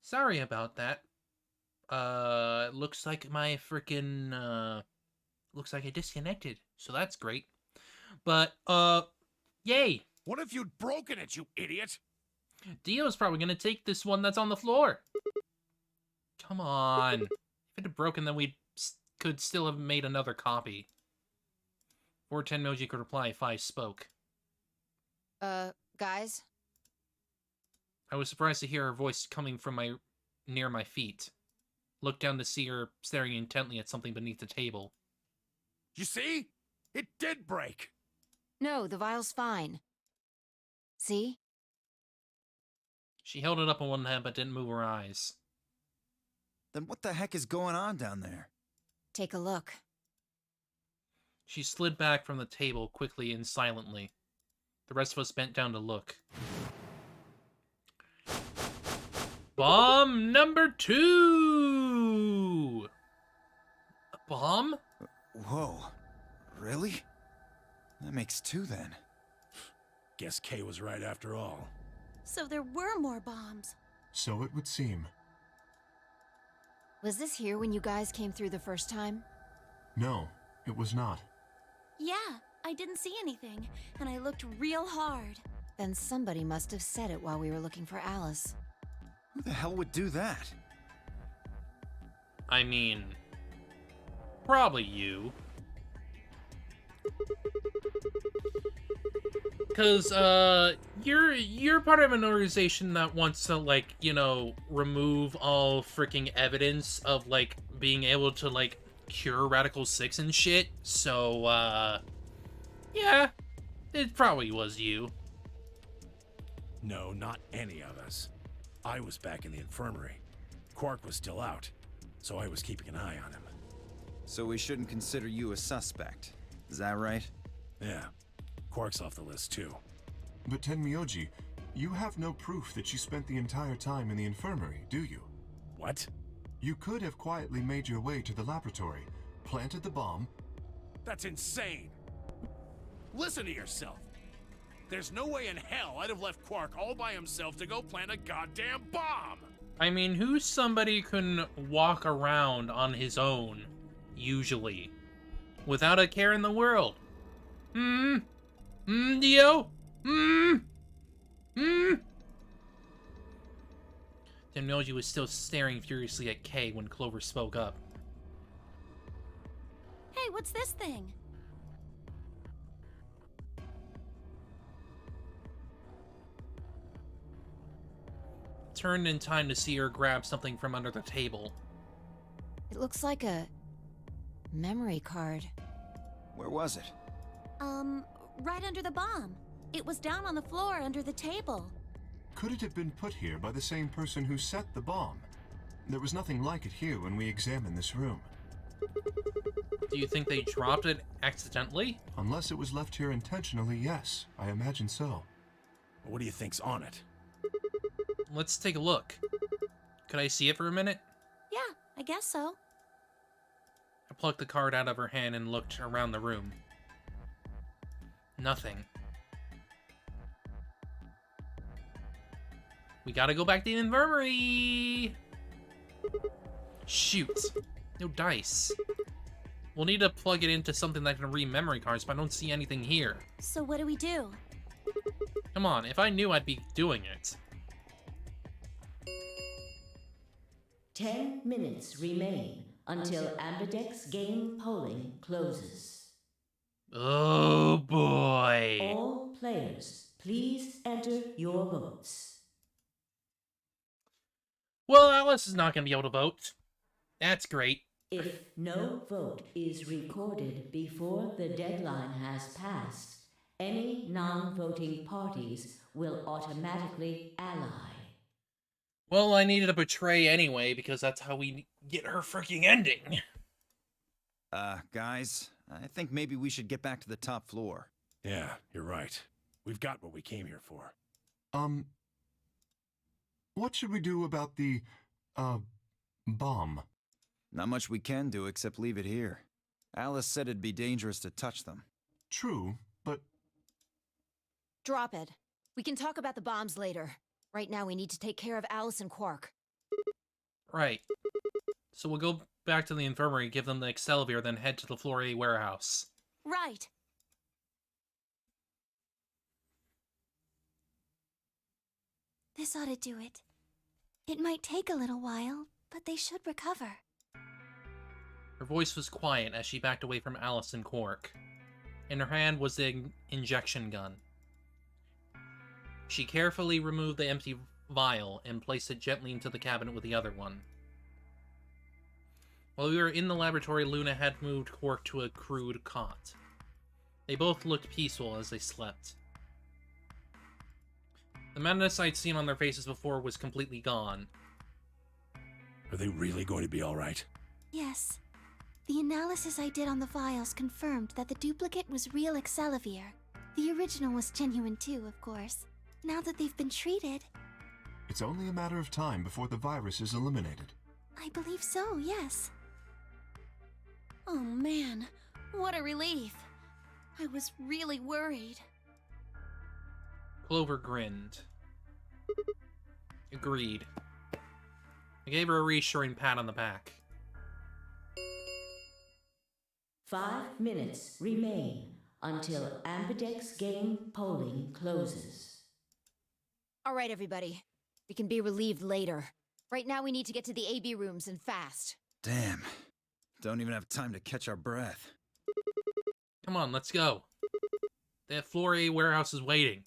Sorry about that. Looks like my freaking, looks like I disconnected, so that's great. But, yay! What if you'd broken it, you idiot? Dio's probably gonna take this one that's on the floor. Come on. If it had broken, then we could still have made another copy. Or Tenmoji could reply if I spoke. Guys? I was surprised to hear her voice coming from near my feet. Looked down to see her staring intently at something beneath the table. You see? It did break. No, the vial's fine. See? She held it up on one hand but didn't move her eyes. Then what the heck is going on down there? Take a look. She slid back from the table quickly and silently. The rest of us bent down to look. Bomb number 2! A bomb? Whoa. Really? That makes 2 then. Guess Kay was right after all. So there were more bombs. So it would seem. Was this here when you guys came through the first time? No, it was not. Yeah, I didn't see anything, and I looked real hard. Then somebody must have said it while we were looking for Alice. Who the hell would do that? I mean, probably you. Because, you're part of an organization that wants to, like, you know, remove all freaking evidence of, like, being able to, like, cure Radical 6 and shit. So, yeah, it probably was you. No, not any of us. I was back in the infirmary. Quark was still out, so I was keeping an eye on him. So we shouldn't consider you a suspect. Is that right? Yeah, Quark's off the list too. But Tenmyoji, you have no proof that you spent the entire time in the infirmary, do you? What? You could have quietly made your way to the laboratory, planted the bomb. That's insane! Listen to yourself! There's no way in hell I'd have left Quark all by himself to go plant a goddamn bomb! I mean, who's somebody who can walk around on his own, usually, without a care in the world? Dio? Tennoji was still staring furiously at Kay when Clover spoke up. Hey, what's this thing? Turned in time to see her grab something from under the table. It looks like a memory card. Where was it? Right under the bomb. It was down on the floor under the table. Could it have been put here by the same person who set the bomb? There was nothing like it here when we examined this room. Do you think they dropped it accidentally? Unless it was left here intentionally, yes, I imagine so. What do you think's on it? Let's take a look. Could I see it for a minute? Yeah, I guess so. I plucked the card out of her hand and looked around the room. Nothing. We gotta go back to the infirmary! Shoot. No dice. We'll need to plug it into something that can read memory cards, but I don't see anything here. So what do we do? Come on, if I knew, I'd be doing it. 10 minutes remain until Ambidex game polling closes. Oh boy. All players, please enter your votes. Well, Alice is not gonna be able to vote. That's great. If no vote is recorded before the deadline has passed, any non-voting parties will automatically ally. Well, I needed a betray anyway, because that's how we get her freaking ending. Guys, I think maybe we should get back to the top floor. Yeah, you're right. We've got what we came here for. What should we do about the, bomb? Not much we can do except leave it here. Alice said it'd be dangerous to touch them. True, but Drop it. We can talk about the bombs later. Right now we need to take care of Alice and Quark. Right. So we'll go back to the infirmary, give them the Excelsior, then head to the Floor A warehouse. Right. This ought to do it. It might take a little while, but they should recover. Her voice was quiet as she backed away from Alice and Quark. In her hand was the injection gun. She carefully removed the empty vial and placed it gently into the cabinet with the other one. While we were in the laboratory, Luna had moved Quark to a crude cot. They both looked peaceful as they slept. The madness I'd seen on their faces before was completely gone. Are they really going to be alright? Yes. The analysis I did on the vials confirmed that the duplicate was real Excelsior. The original was genuine too, of course. Now that they've been treated, It's only a matter of time before the virus is eliminated. I believe so, yes. Oh man, what a relief. I was really worried. Clover grinned. Agreed. I gave her a reassuring pat on the back. 5 minutes remain until Ambidex game polling closes. All right, everybody. We can be relieved later. Right now we need to get to the AB rooms and fast. Damn. Don't even have time to catch our breath. Come on, let's go. That Floor A warehouse is waiting.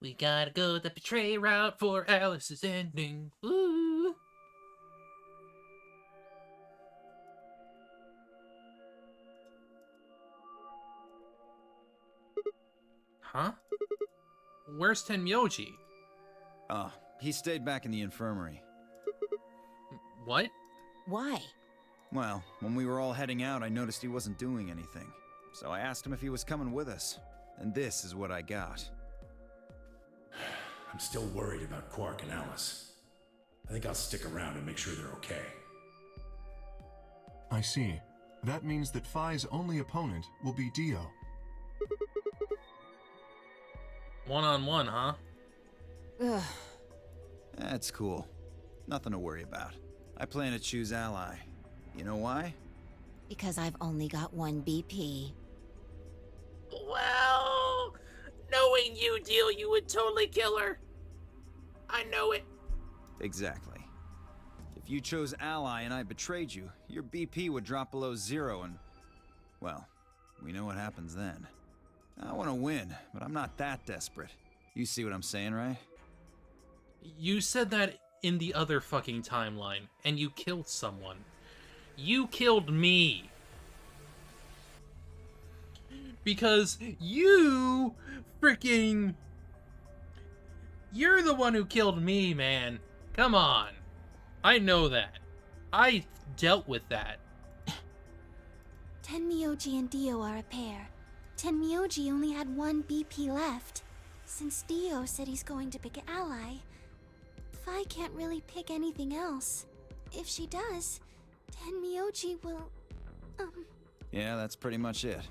We gotta go the betray route for Alice's ending. Woo! Huh? Where's Tenmyoji? Oh, he stayed back in the infirmary. What? Why? Well, when we were all heading out, I noticed he wasn't doing anything. So I asked him if he was coming with us. And this is what I got. I'm still worried about Quark and Alice. I think I'll stick around and make sure they're okay. I see. That means that Phi's only opponent will be Dio. One-on-one, huh? Ugh. That's cool. Nothing to worry about. I plan to choose Ally. You know why? Because I've only got one BP. Well, knowing you, Deal, you would totally kill her. I know it. Exactly. If you chose Ally and I betrayed you, your BP would drop below 0 and... well, we know what happens then. I want to win, but I'm not that desperate. You see what I'm saying, right? You said that in the other fucking timeline, and you killed someone. You killed me. Because you freaking... You're the one who killed me, man. Come on. I know that. I dealt with that. Tenmyoji and Dio are a pair. Tenmyoji only had one BP left. Since Dio said he's going to pick Ally, Phi can't really pick anything else. If she does, Tenmyoji will... Yeah, that's pretty much it.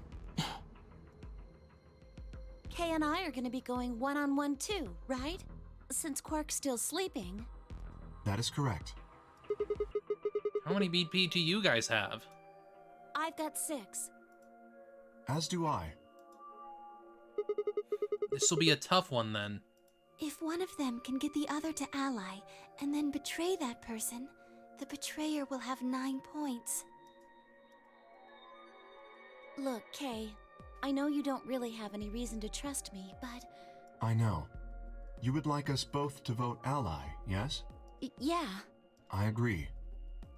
Kay and I are gonna be going one-on-one too, right? Since Quark's still sleeping. That is correct. How many BP do you guys have? I've got 6. As do I. This'll be a tough one then. If one of them can get the other to Ally, and then betray that person, the betrayer will have 9 points. Look, Kay, I know you don't really have any reason to trust me, but... I know. You would like us both to vote Ally, yes? Yeah. I agree.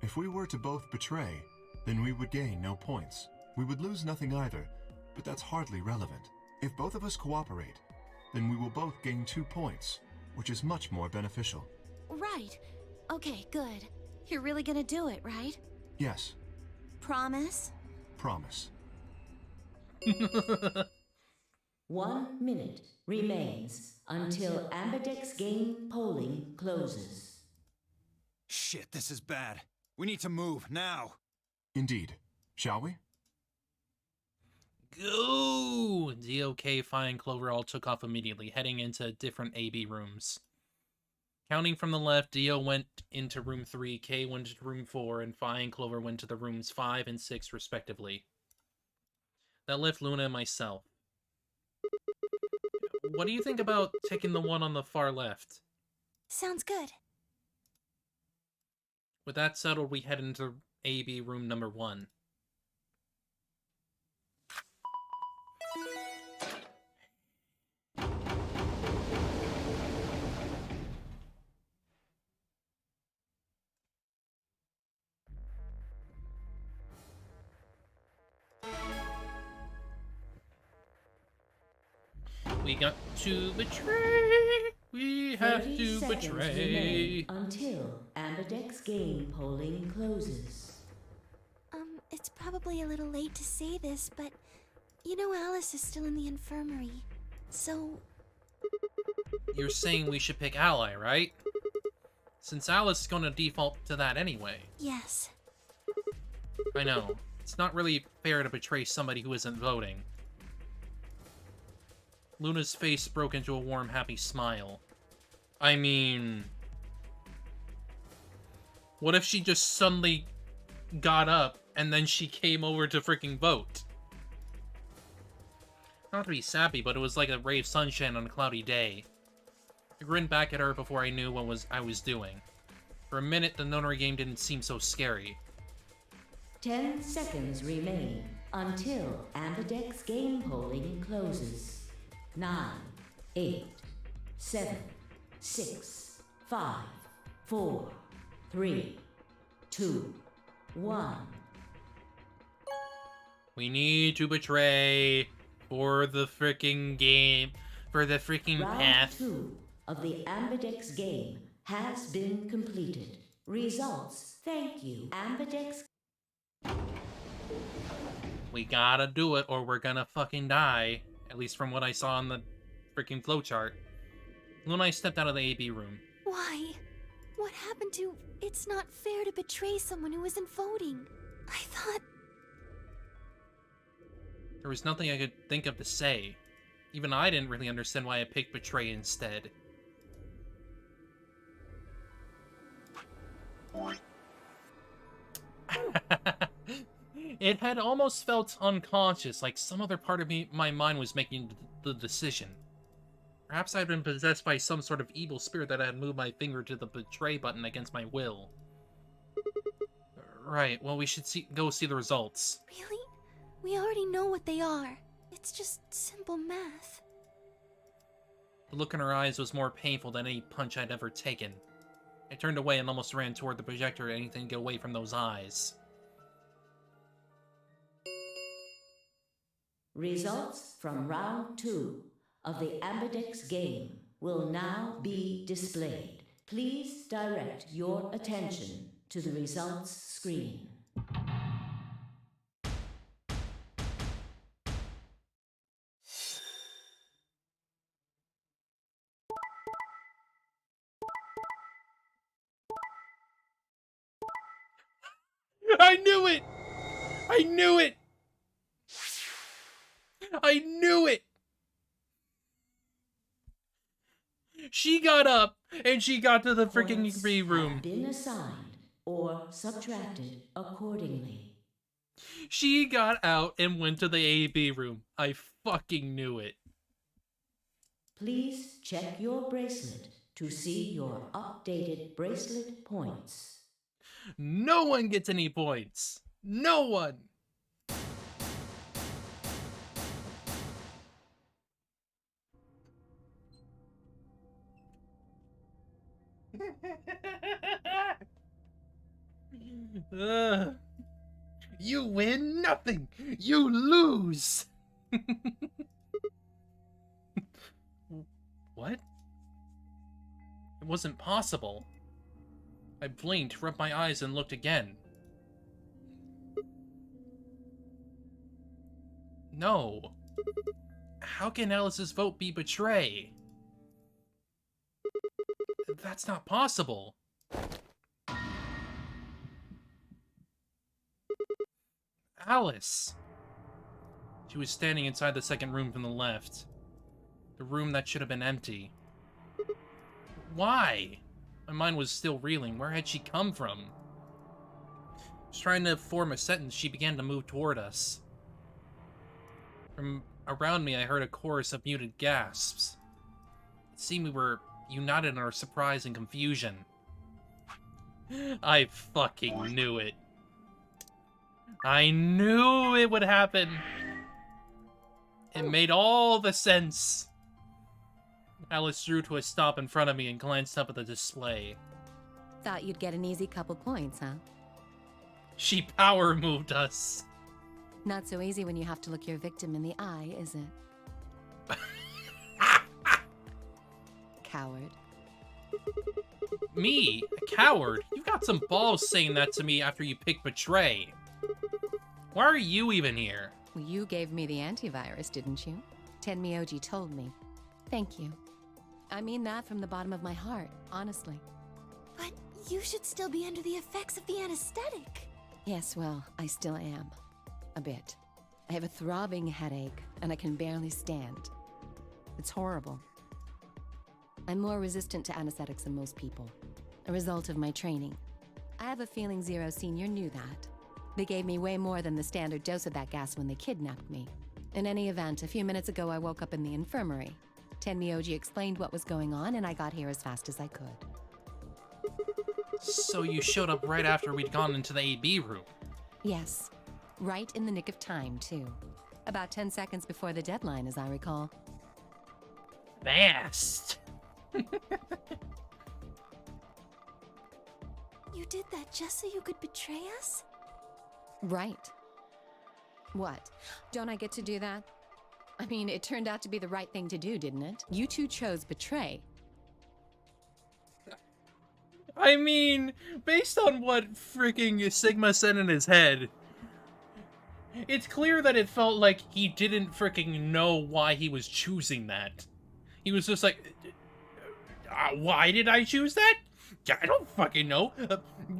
If we were to both betray, then we would gain no points. We would lose nothing either, but that's hardly relevant. If both of us cooperate, then we will both gain 2 points, which is much more beneficial. Right. Okay, good. You're really gonna do it, right? Yes, Promise? promise. 1 minute remains until Ambidex game polling closes. Shit, this is bad. We need to move, now. Indeed. Shall we? Go! DOK, Fi, and Clover all took off immediately, heading into different AB rooms. Counting from the left, Dio went into room 3, K went into room 4, and Fi and Clover went to the rooms 5 and 6, respectively. That left Luna and myself. What do you think about taking the one on the far left? Sounds good. With that settled, we head into AB room number 1. We got to betray. We have 30 to seconds betray. remain until Ambidex game polling closes. It's probably a little late to say this, but you know Alice is still in the infirmary. So, You're saying we should pick Ally, right? Since Alice is going to default to that anyway. yes. I know. It's not really fair to betray somebody who isn't voting. Luna's face broke into a warm, happy smile. I mean... what if she just suddenly got up and then she came over to freaking vote? Not to be sappy, but it was like a ray of sunshine on a cloudy day. I grinned back at her before I knew what I was doing. For a minute, the notary game didn't seem so scary. 10 seconds remain until Ambidex game polling closes. 9, 8, 7, 6, 5, 4, 3, 2, 1. We need to betray for the freaking game, for the freaking Round path. 2 of the Ambidex game has been completed. Results. Thank you, Ambidex. We gotta do it or we're gonna fucking die. At least from what I saw on the freaking flowchart. Luna and I stepped out of the AB room. Why? What happened to it's not fair to betray someone who isn't voting? I thought... There was nothing I could think of to say. Even I didn't really understand why I picked betray instead. It had almost felt unconscious, like some other part of my mind was making the decision. Perhaps I'd been possessed by some sort of evil spirit that had moved my finger to the betray button against my will. Right, well we should go see the results. Really? We already know what they are. It's just simple math. The look in her eyes was more painful than any punch I'd ever taken. I turned away and almost ran toward the projector, anything to get away from those eyes. Results from round 2 of the Ambidex game will now be displayed. Please direct your attention to the results screen. I knew it! I knew it! I knew it! She got up, and she got to the freaking Points B room. have been assigned or subtracted accordingly. She got out and went to the AB room. I fucking knew it. Please check your bracelet to see your updated bracelet points. No one gets any points. No one. You win nothing. You lose. What? It wasn't possible. I blinked, rubbed my eyes, and looked again. No. How can Alice's vote be betray? That's not possible. Alice. She was standing inside the second room from the left. The room that should have been empty. Why? My mind was still reeling. Where had she come from? Just trying to form a sentence, she began to move toward us. From around me, I heard a chorus of muted gasps. It seemed we were united in our surprise and confusion. I fucking knew it. I knew it would happen. It made all the sense. Alice drew to a stop in front of me and glanced up at the display. Thought you'd get an easy couple points, huh? She power moved us. Not so easy when you have to look your victim in the eye, is it? Coward. Me? A coward? You got some balls saying that to me after you picked Betray. Why are you even here? Well, you gave me the antivirus, didn't you? Tenmyoji told me. Thank you. I mean that from the bottom of my heart, honestly. But you should still be under the effects of the anesthetic. Yes, well, I still am. A bit. I have a throbbing headache, and I can barely stand. It's horrible. I'm more resistant to anesthetics than most people. A result of my training. I have a feeling Zero Senior knew that. They gave me way more than the standard dose of that gas when they kidnapped me. In any event, a few minutes ago I woke up in the infirmary. Tenmyoji explained what was going on, and I got here as fast as I could. So you showed up right after we'd gone into the AB room. Yes. Right in the nick of time, too. About 10 seconds before the deadline, as I recall. Fast. You did that just so you could betray us? Right. What? Don't I get to do that? I mean, it turned out to be the right thing to do, didn't it? You two chose betray. I mean, based on what freaking Sigma said in his head, it's clear that it felt like he didn't freaking know why he was choosing that. He was just like, why did I choose that? I don't fucking know.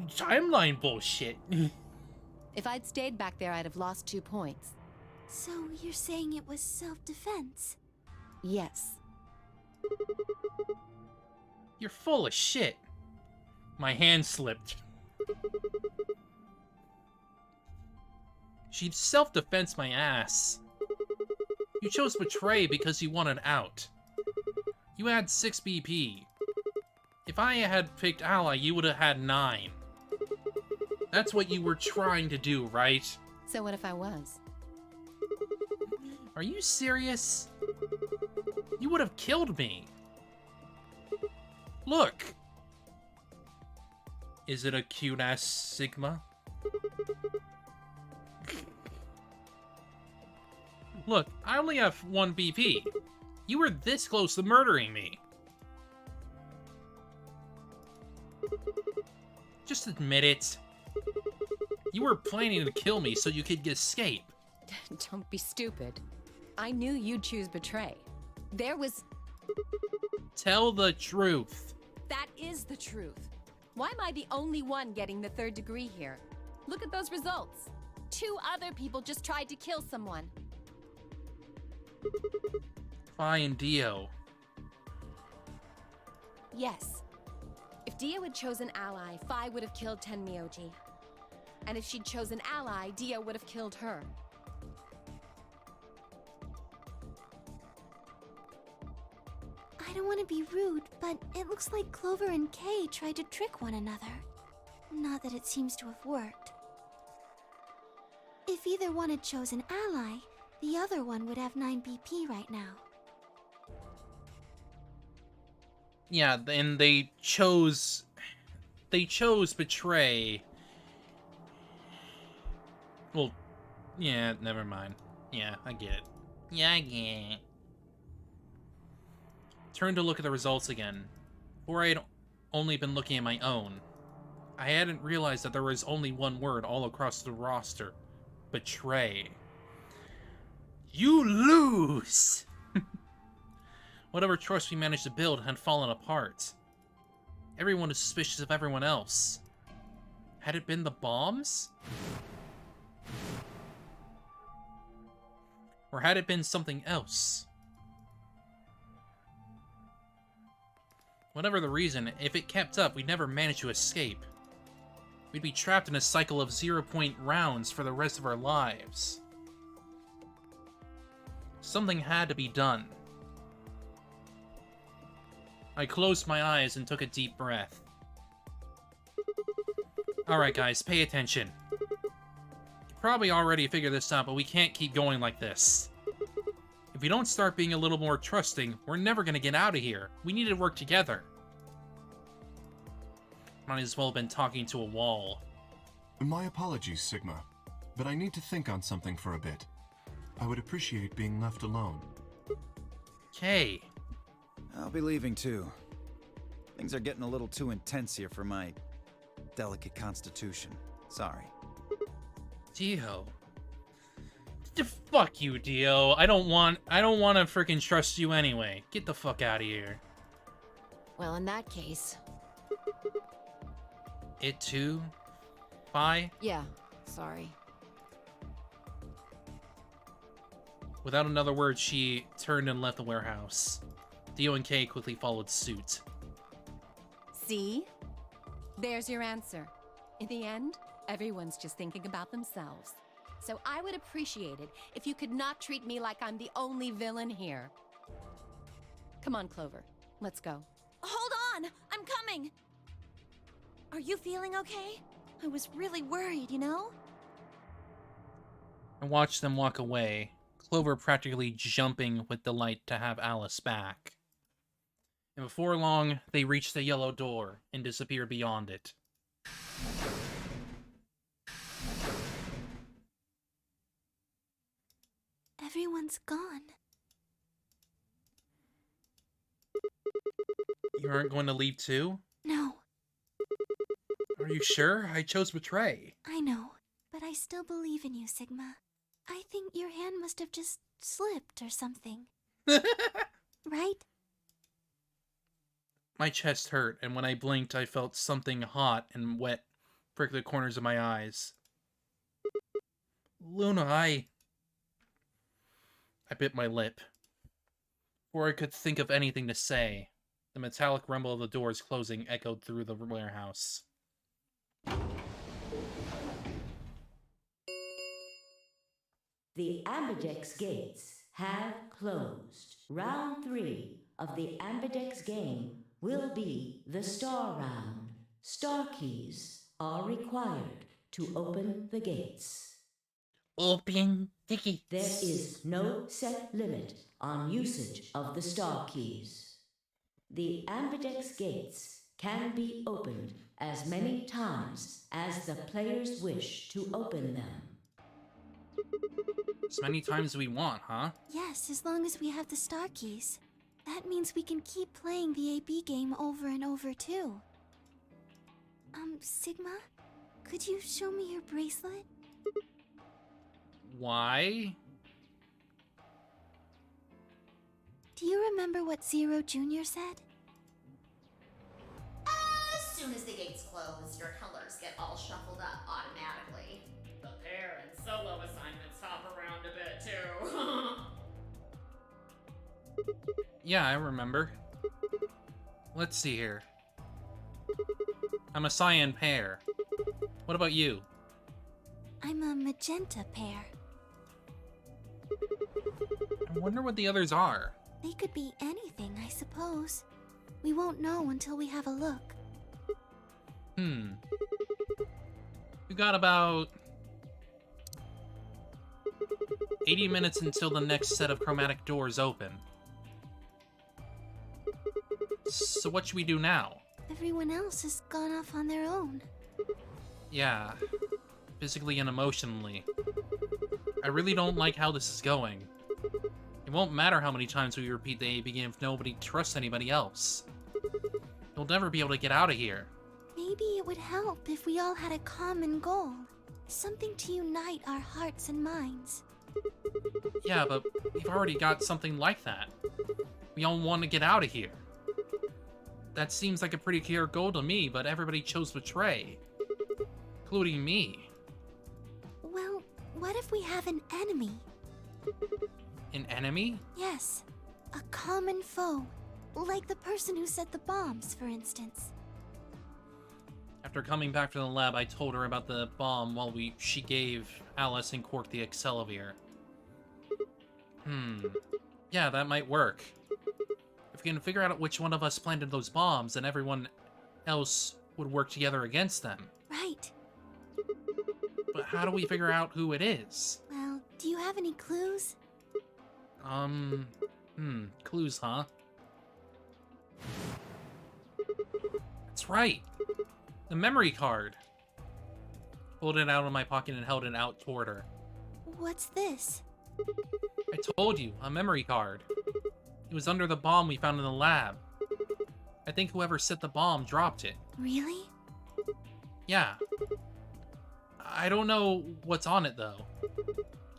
Timeline bullshit. If I'd stayed back there, I'd have lost 2 points. So you're saying it was self-defense? Yes. You're full of shit. My hand slipped. She'd self-defense my ass. You chose Betray because you wanted out. You had 6 BP. If I had picked Ally, you would have had 9. That's what you were trying to do, right? So what if I was? Are you serious? You would have killed me. Look. Is it a cute-ass Sigma? Look, I only have 1 BP. You were this close to murdering me. Just admit it. You were planning to kill me so you could escape. Don't be stupid. I knew you'd choose Betray. There was... Tell the truth. That is the truth. Why am I the only one getting the 3rd degree here? Look at those results. 2 other people just tried to kill someone. Fi and Dio. Yes. If Dio had chosen Ally, Fi would have killed Tenmyoji. And if she'd chosen Ally, Dio would have killed her. I don't want to be rude, but it looks like Clover and Kay tried to trick one another. Not that it seems to have worked. If either one had chosen Ally, the other one would have 9 BP right now. Yeah, and they chose Betray. Well, yeah, never mind. Yeah, I get it. Yeah, I get it. Turned to look at the results again. Before I had only been looking at my own. I hadn't realized that there was only one word all across the roster. Betray. You lose! Whatever trust we managed to build had fallen apart. Everyone was suspicious of everyone else. Had it been the bombs? Or had it been something else? Whatever the reason, if it kept up, we'd never manage to escape. We'd be trapped in a cycle of 0-point rounds for the rest of our lives. Something had to be done. I closed my eyes and took a deep breath. Alright guys, pay attention. You probably already figured this out, but we can't keep going like this. If we don't start being a little more trusting, we're never gonna get out of here. We need to work together. Might as well have been talking to a wall. My apologies, Sigma, but I need to think on something for a bit. I would appreciate being left alone. Okay. I'll be leaving too. Things are getting a little too intense here for my delicate constitution. Sorry. Dio. Fuck you, Dio. I don't want to freaking trust you anyway. Get the fuck out of here. Well, in that case... It too? Bye? Yeah, sorry. Without another word, she turned and left the warehouse. Dio and Kay quickly followed suit. See? There's your answer. In the end, everyone's just thinking about themselves. So I would appreciate it if you could not treat me like I'm the only villain here. Come on, Clover. Let's go. Hold on! I'm coming! Are you feeling okay? I was really worried, you know? I watched them walk away, Clover practically jumping with delight to have Alice back. And before long, they reached the yellow door and disappeared beyond it. Everyone's gone. You aren't going to leave too? No, Are you sure? I chose Betray. I know, but I still believe in you, Sigma. I think your hand must have just slipped or something. Right? My chest hurt, and when I blinked, I felt something hot and wet prick the corners of my eyes. Luna, I bit my lip. Before I could think of anything to say, the metallic rumble of the doors closing echoed through the warehouse. The Ambidex gates have closed. Round 3 of the Ambidex game will be the Star Round. Star keys are required to open the gates. Open the gates. There is no set limit on usage of the Star keys. The Ambidex gates can be opened as many times as the players wish to open them. As many times as we want, huh? Yes, as long as we have the star keys. That means we can keep playing the AB game over and over, too. Sigma? Could you show me your bracelet? Why? Do you remember what Zero Jr. said? As soon as the gates close, your colors get all shuffled up automatically. The pair and solo assignments hop around a bit too. Yeah, I remember. Let's see here. I'm a cyan pair. What about you? I'm a magenta pair. I wonder what the others are. They could be anything, I suppose. We won't know until we have a look. We got about 80 minutes until the next set of chromatic doors open. So what should we do now? Everyone else has gone off on their own. Yeah, physically and emotionally. I really don't like how this is going. It won't matter how many times we repeat the AB game if nobody trusts anybody else. You'll never be able to get out of here. Maybe it would help if we all had a common goal. Something to unite our hearts and minds. Yeah, but we've already got something like that. We all want to get out of here. That seems like a pretty clear goal to me, but everybody chose Betray. Including me. Well, what if we have an enemy? An enemy? Yes, a common foe. Like the person who set the bombs, for instance. After coming back to the lab, I told her about the bomb while she gave Alice and Quark the Accelavir. Yeah, that might work. If we can figure out which one of us planted those bombs, then everyone else would work together against them. Right. But how do we figure out who it is? Well, do you have any clues? Clues, huh? That's right. The memory card. Pulled it out of my pocket and held it out toward her. What's this? I told you, a memory card. It was under the bomb we found in the lab. I think whoever set the bomb dropped it. Really? Yeah. I don't know what's on it, though.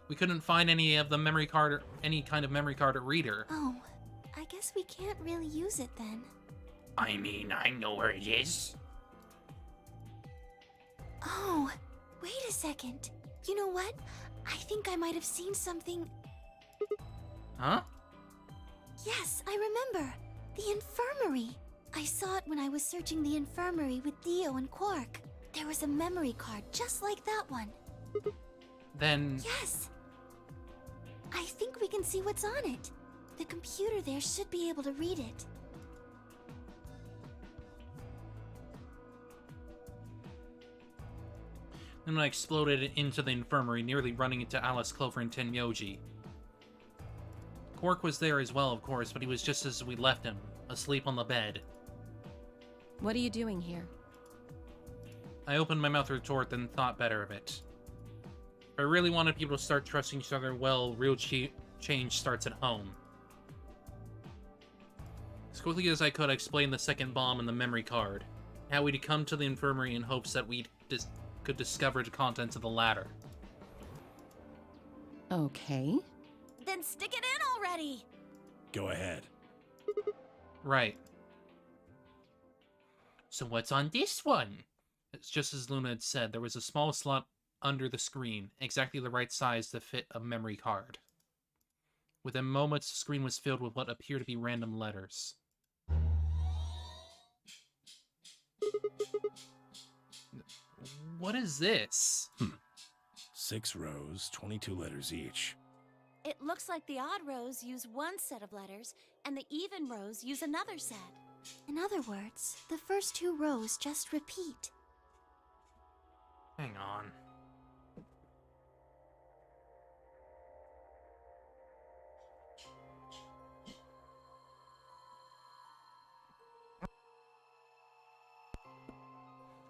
We couldn't find any of the memory card, any kind of memory card reader. Oh, I guess we can't really use it then. I mean, I know where it is. Oh, wait a second. You know what? I think I might have seen something. Huh? Yes, I remember. The infirmary. I saw it when I was searching the infirmary with Dio and Quark. There was a memory card just like that one. Then... Yes. I think we can see what's on it. The computer there should be able to read it. Then I exploded into the infirmary, nearly running into Alice, Clover, and Tenmyoji. Quark was there as well, of course, but he was just as we left him, asleep on the bed. What are you doing here? I opened my mouth to retort, then thought better of it. If I really wanted people to start trusting each other, well, real change starts at home. As quickly as I could, I explained the second bomb and the memory card. How we'd come to the infirmary in hopes that we could discover the contents of the latter. Okay. Then stick it in already! Go ahead. Right. So what's on this one? It's just as Luna had said, there was a small slot under the screen, exactly the right size to fit a memory card. Within moments, the screen was filled with what appeared to be random letters. What is this? 6 rows, 22 letters each. It looks like the odd rows use one set of letters, and the even rows use another set. In other words, the first two rows just repeat. Hang on.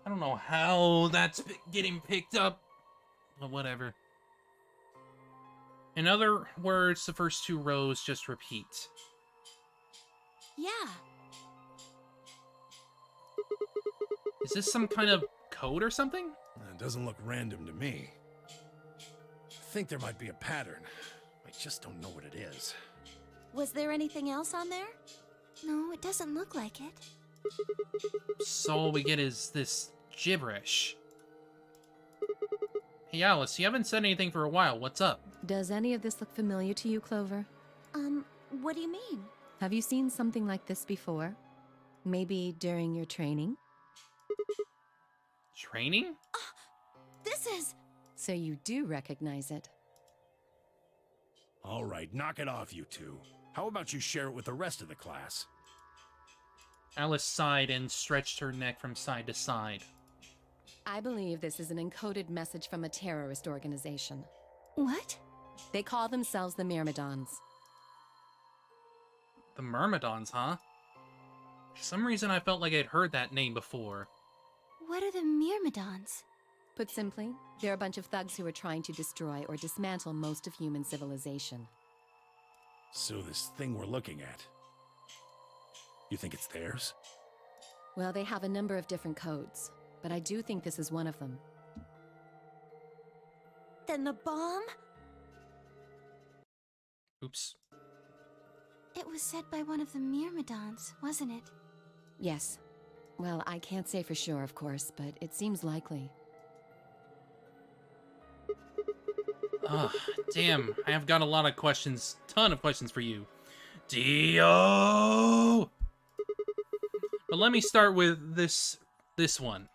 I don't know how that's getting picked up, but whatever. In other words, the first two rows just repeat. Yeah. Is this some kind of code or something? It doesn't look random to me. I think there might be a pattern. I just don't know what it is. Was there anything else on there? No, it doesn't look like it. So all we get is this gibberish. Hey Alice, you haven't said anything for a while. What's up? Does any of this look familiar to you, Clover? What do you mean? Have you seen something like this before? Maybe during your training? Training? This is... So you do recognize it. All right, knock it off, you two. How about you share it with the rest of the class? Alice sighed and stretched her neck from side to side. I believe this is an encoded message from a terrorist organization. What? They call themselves the Myrmidons. The Myrmidons, huh? For some reason I felt like I'd heard that name before. What are the Myrmidons? Put simply, they're a bunch of thugs who are trying to destroy or dismantle most of human civilization. So this thing we're looking at, you think it's theirs? Well, they have a number of different codes, but I do think this is one of them. Then the bomb? Oops. It was said by one of the Myrmidons, wasn't it? Yes. Well, I can't say for sure, of course, but it seems likely. Ugh, damn. I have got a lot of questions, ton of questions for you. Dio! But let me start with this one.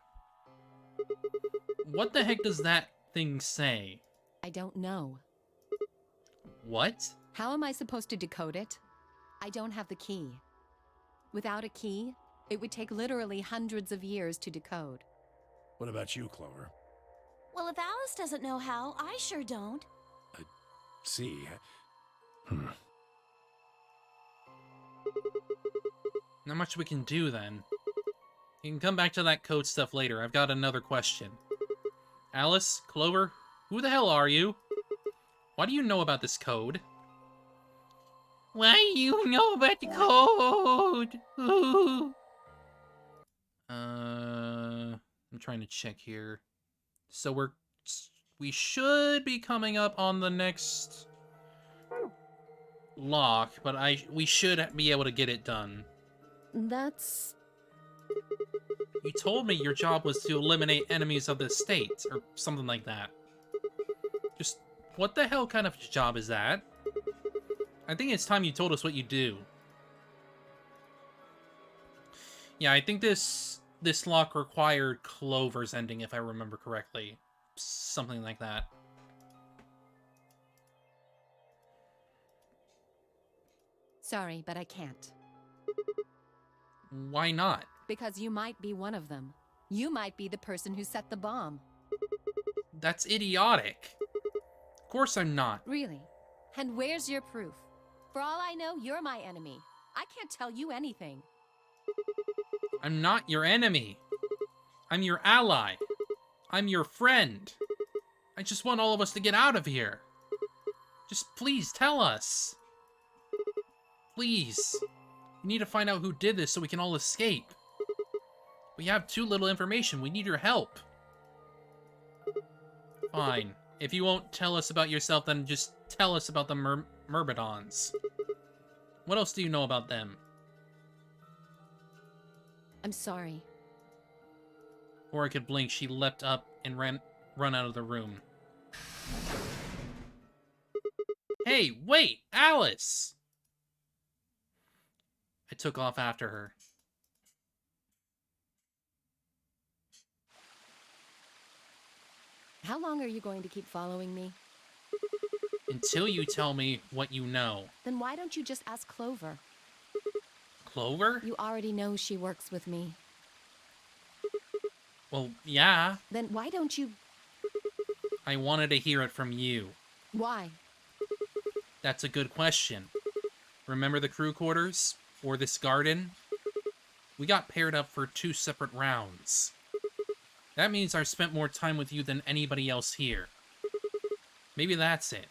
What the heck does that thing say? I don't know. What? How am I supposed to decode it? I don't have the key. Without a key, it would take literally hundreds of years to decode. What about you, Clover? Well, if Alice doesn't know how, I sure don't. See. Not much we can do then. You can come back to that code stuff later. I've got another question. Alice, Clover, who the hell are you? Why do you know about this code? Why do you know about the code? Ooh. I'm trying to check here. So we should be coming up on the next lock, but we should be able to get it done. That's... You told me your job was to eliminate enemies of the state, or something like that. Just, what the hell kind of job is that? I think it's time you told us what you do. Yeah, I think this lock required Clover's ending, if I remember correctly. Something like that. Sorry, but I can't. Why not? Because you might be one of them. You might be the person who set the bomb. That's idiotic. Of course I'm not. Really? And where's your proof? For all I know, you're my enemy. I can't tell you anything. I'm not your enemy. I'm your ally. I'm your friend. I just want all of us to get out of here. Just please tell us. Please. We need to find out who did this so we can all escape. We have too little information. We need your help. Fine. If you won't tell us about yourself, then just tell us about the Myrmidons. What else do you know about them? I'm sorry. Before I could blink, she leapt up and run out of the room. Hey, wait! Alice! I took off after her. How long are you going to keep following me? Until you tell me what you know. Then why don't you just ask Clover? Clover? You already know she works with me. Well, yeah. Then why don't you... I wanted to hear it from you. Why? That's a good question. Remember the crew quarters? Or this garden? We got paired up for 2 separate rounds. That means I've spent more time with you than anybody else here. Maybe that's it.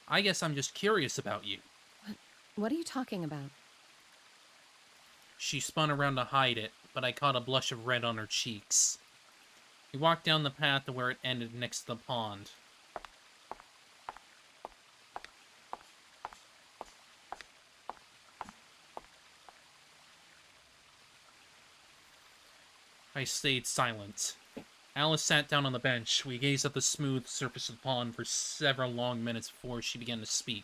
I guess I'm just curious about you. What are you talking about? She spun around to hide it, but I caught a blush of red on her cheeks. We walked down the path to where it ended next to the pond. I stayed silent. Alice sat down on the bench. We gazed at the smooth surface of the pond for several long minutes before she began to speak.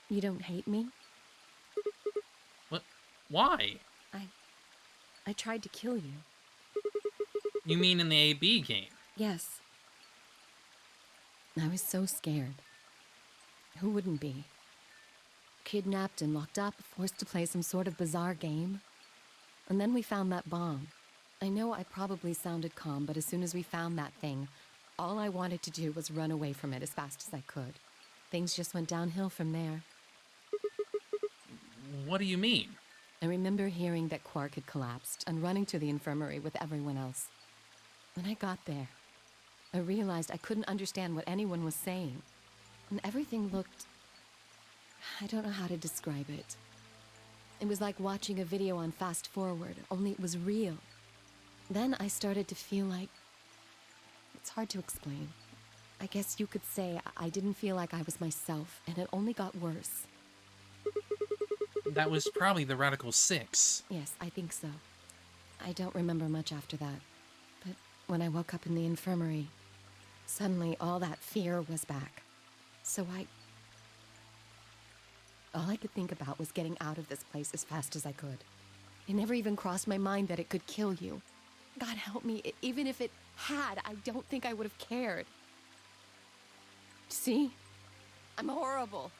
You don't hate me? What? Why? I tried to kill you. You mean in the AB game? Yes. I was so scared. Who wouldn't be? Kidnapped and locked up, forced to play some sort of bizarre game. And then we found that bomb. I know I probably sounded calm, but as soon as we found that thing, all I wanted to do was run away from it as fast as I could. Things just went downhill from there. What do you mean? I remember hearing that Quark had collapsed and running to the infirmary with everyone else. When I got there, I realized I couldn't understand what anyone was saying. And everything looked... I don't know how to describe it. It was like watching a video on fast forward, only it was real. Then I started to feel like... It's hard to explain. I guess you could say I didn't feel like I was myself, and it only got worse. That was probably the Radical 6. Yes, I think so. I don't remember much after that. But when I woke up in the infirmary, Suddenly, all that fear was back. So all I could think about was getting out of this place as fast as I could. It never even crossed my mind that it could kill you. God help me, even if it had, I don't think I would have cared. See? I'm horrible.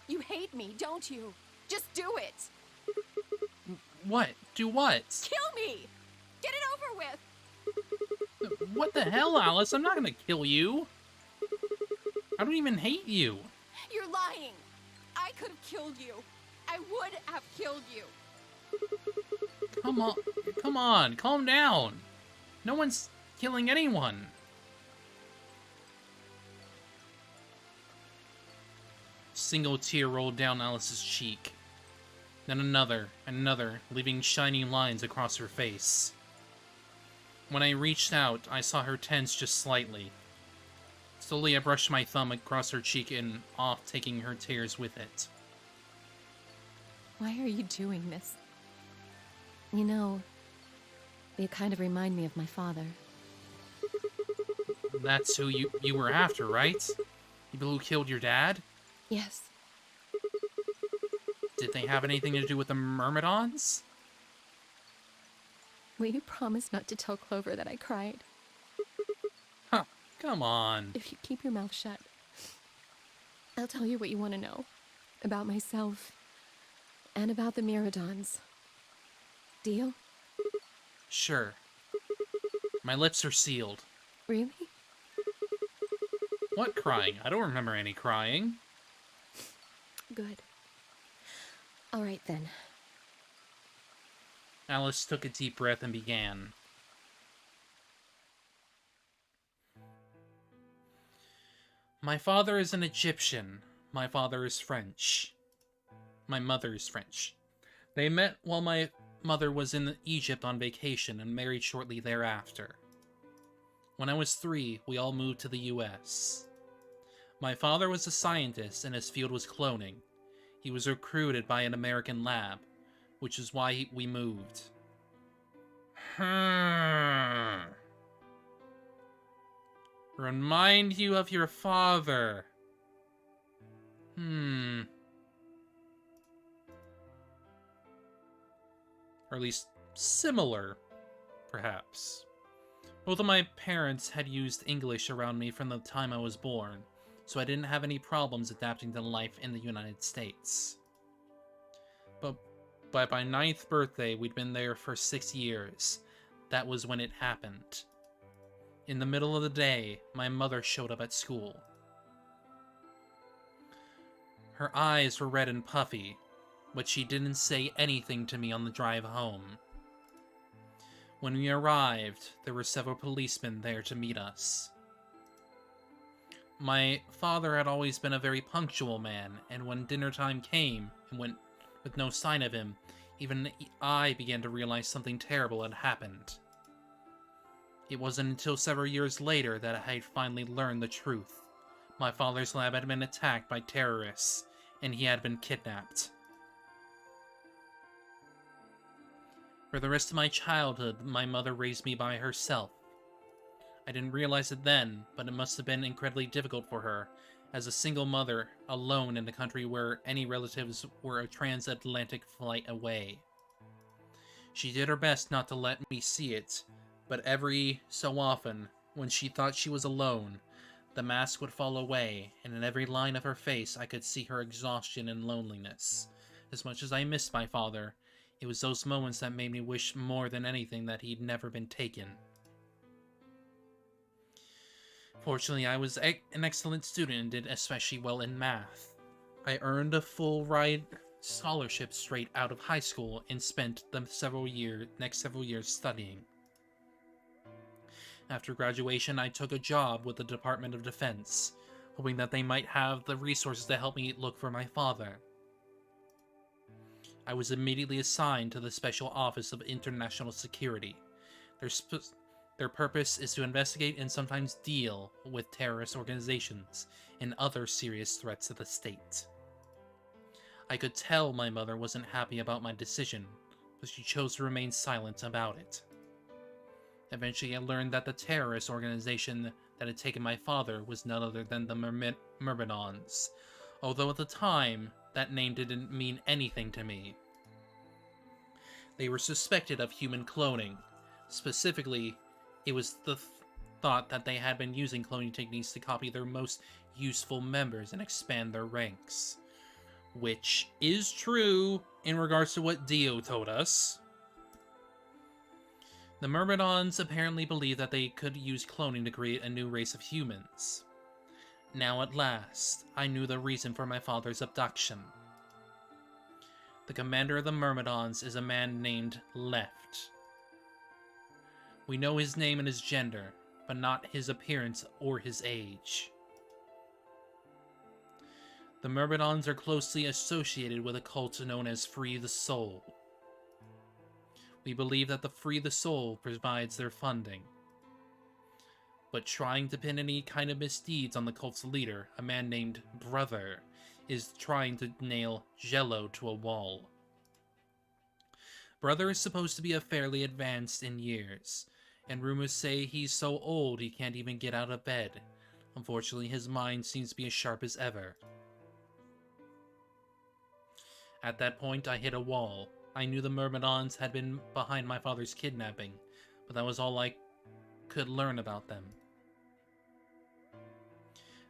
You hate me, don't you? Just do it! What? Do what? Kill me! Get it over with! What the hell, Alice? I'm not gonna kill you. I don't even hate you. You're lying! I could have killed you. I would have killed you. Come on, calm down. No one's killing anyone. Single tear rolled down Alice's cheek. Then another, and another, leaving shining lines across her face. When I reached out, I saw her tense just slightly. Slowly, I brushed my thumb across her cheek and off, taking her tears with it. Why are you doing this? You know, you kind of remind me of my father. That's who you were after, right? People who killed your dad? Yes. Did they have anything to do with the Myrmidons? Will you promise not to tell Clover that I cried? Huh, come on. If you keep your mouth shut, I'll tell you what you want to know. About myself. And about the Myrmidons. Deal? Sure. My lips are sealed. Really? What crying? I don't remember any crying. Good. All right, then. Alice took a deep breath and began. My father is an Egyptian. My father is French. My mother is French. They met while my mother was in Egypt on vacation and married shortly thereafter. When I was 3, we all moved to the US. My father was a scientist and his field was cloning. He was recruited by an American lab, which is why we moved. Remind you of your father. Or at least similar, perhaps. Both of my parents had used English around me from the time I was born, so I didn't have any problems adapting to life in the United States. But by my 9th birthday, we'd been there for 6 years. That was when it happened. In the middle of the day, my mother showed up at school. Her eyes were red and puffy, but she didn't say anything to me on the drive home. When we arrived, there were several policemen there to meet us. My father had always been a very punctual man, and when dinner time came and went with no sign of him, even I began to realize something terrible had happened. It wasn't until several years later that I had finally learned the truth. My father's lab had been attacked by terrorists, and he had been kidnapped. For the rest of my childhood, my mother raised me by herself. I didn't realize it then, but it must have been incredibly difficult for her, as a single mother, alone in a country where any relatives were a transatlantic flight away. She did her best not to let me see it, but every so often, when she thought she was alone, the mask would fall away, and in every line of her face I could see her exhaustion and loneliness. As much as I missed my father, it was those moments that made me wish more than anything that he'd never been taken. Fortunately, I was an excellent student and did especially well in math. I earned a full ride scholarship straight out of high school and spent the next several years studying. After graduation, I took a job with the Department of Defense, hoping that they might have the resources to help me look for my father. I was immediately assigned to the Special Office of International Security. Their purpose is to investigate and sometimes deal with terrorist organizations and other serious threats to the state. I could tell my mother wasn't happy about my decision, but she chose to remain silent about it. Eventually, I learned that the terrorist organization that had taken my father was none other than the Myrmidons, although at the time, that name didn't mean anything to me. They were suspected of human cloning. Specifically, it was the thought that they had been using cloning techniques to copy their most useful members and expand their ranks. Which is true in regards to what Dio told us. The Myrmidons apparently believed that they could use cloning to create a new race of humans. Now at last, I knew the reason for my father's abduction. The commander of the Myrmidons is a man named Left. We know his name and his gender, but not his appearance or his age. The Myrmidons are closely associated with a cult known as Free the Soul. We believe that the Free the Soul provides their funding. But trying to pin any kind of misdeeds on the cult's leader, a man named Brother, is trying to nail Jello to a wall. Brother is supposed to be fairly advanced in years, and rumors say he's so old he can't even get out of bed. Unfortunately, his mind seems to be as sharp as ever. At that point, I hit a wall. I knew the Myrmidons had been behind my father's kidnapping, but that was all I could learn about them.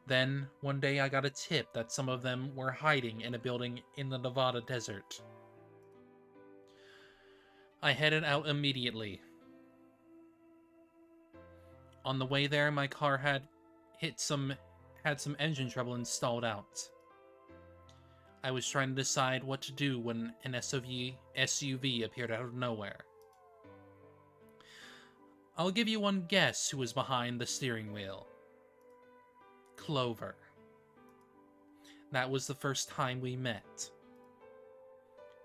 Then, one day I got a tip that some of them were hiding in a building in the Nevada desert. I headed out immediately. On the way there, my car had some engine trouble and stalled out. I was trying to decide what to do when an SUV appeared out of nowhere. I'll give you one guess who was behind the steering wheel. Clover. That was the first time we met.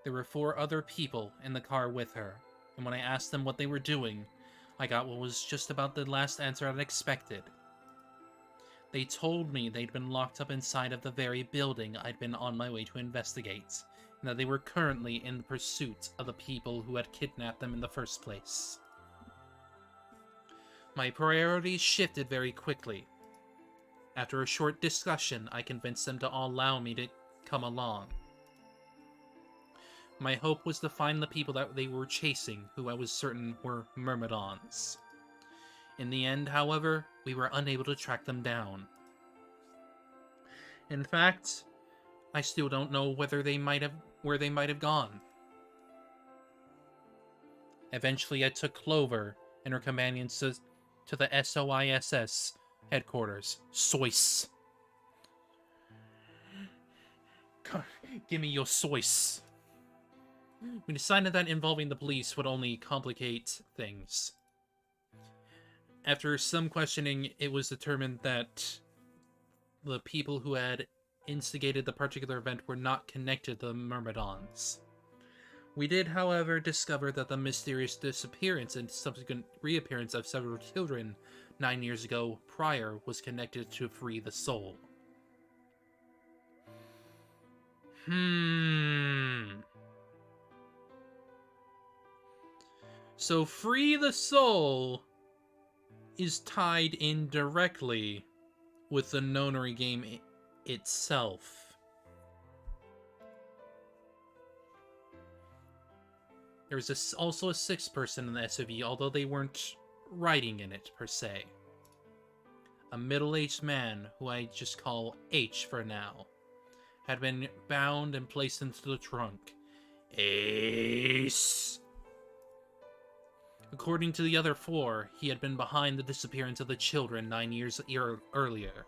There were 4 other people in the car with her, and when I asked them what they were doing, I got what was just about the last answer I'd expected. They told me they'd been locked up inside of the very building I'd been on my way to investigate, and that they were currently in pursuit of the people who had kidnapped them in the first place. My priorities shifted very quickly. After a short discussion, I convinced them to allow me to come along. My hope was to find the people that they were chasing, who I was certain were Myrmidons. In the end, however, we were unable to track them down. In fact, I still don't know where they might have gone. Eventually, I took Clover and her companions to the SOISS headquarters. Sois. Give me your sois. We decided that involving the police would only complicate things. After some questioning, it was determined that the people who had instigated the particular event were not connected to the Myrmidons. We did, however, discover that the mysterious disappearance and subsequent reappearance of several children 9 years ago prior was connected to Free the Soul. So Free the Soul is tied in directly with the Nonary game itself. There was also a 6th person in the SUV, although they weren't riding in it per se. A middle-aged man, who I just call H for now, had been bound and placed into the trunk. Ace! According to the other 4, he had been behind the disappearance of the children 9 years earlier.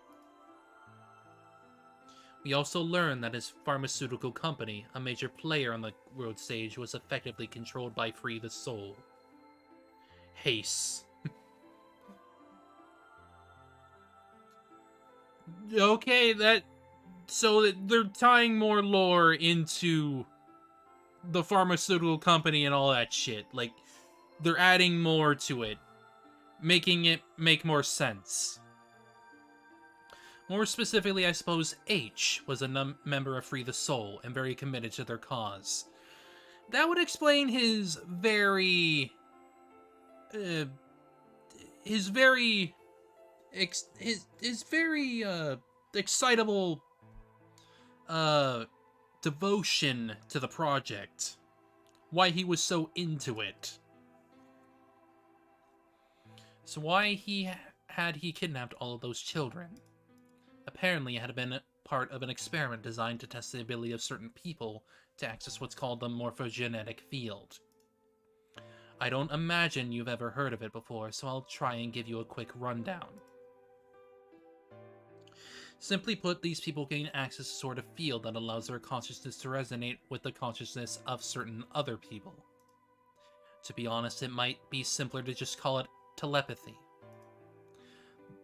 We also learned that his pharmaceutical company, a major player on the world stage, was effectively controlled by Free the Soul. Haste. Okay, so they're tying more lore into the pharmaceutical company and all that shit. Like, they're adding more to it, making it make more sense. More specifically, I suppose H was a member of Free the Soul and very committed to their cause. That would explain his very his very excitable devotion to the project, why he was so into it. So why had he kidnapped all of those children? Apparently it had been part of an experiment designed to test the ability of certain people to access what's called the morphogenetic field. I don't imagine you've ever heard of it before, so I'll try and give you a quick rundown. Simply put, these people gain access to a sort of field that allows their consciousness to resonate with the consciousness of certain other people. To be honest, it might be simpler to just call it telepathy.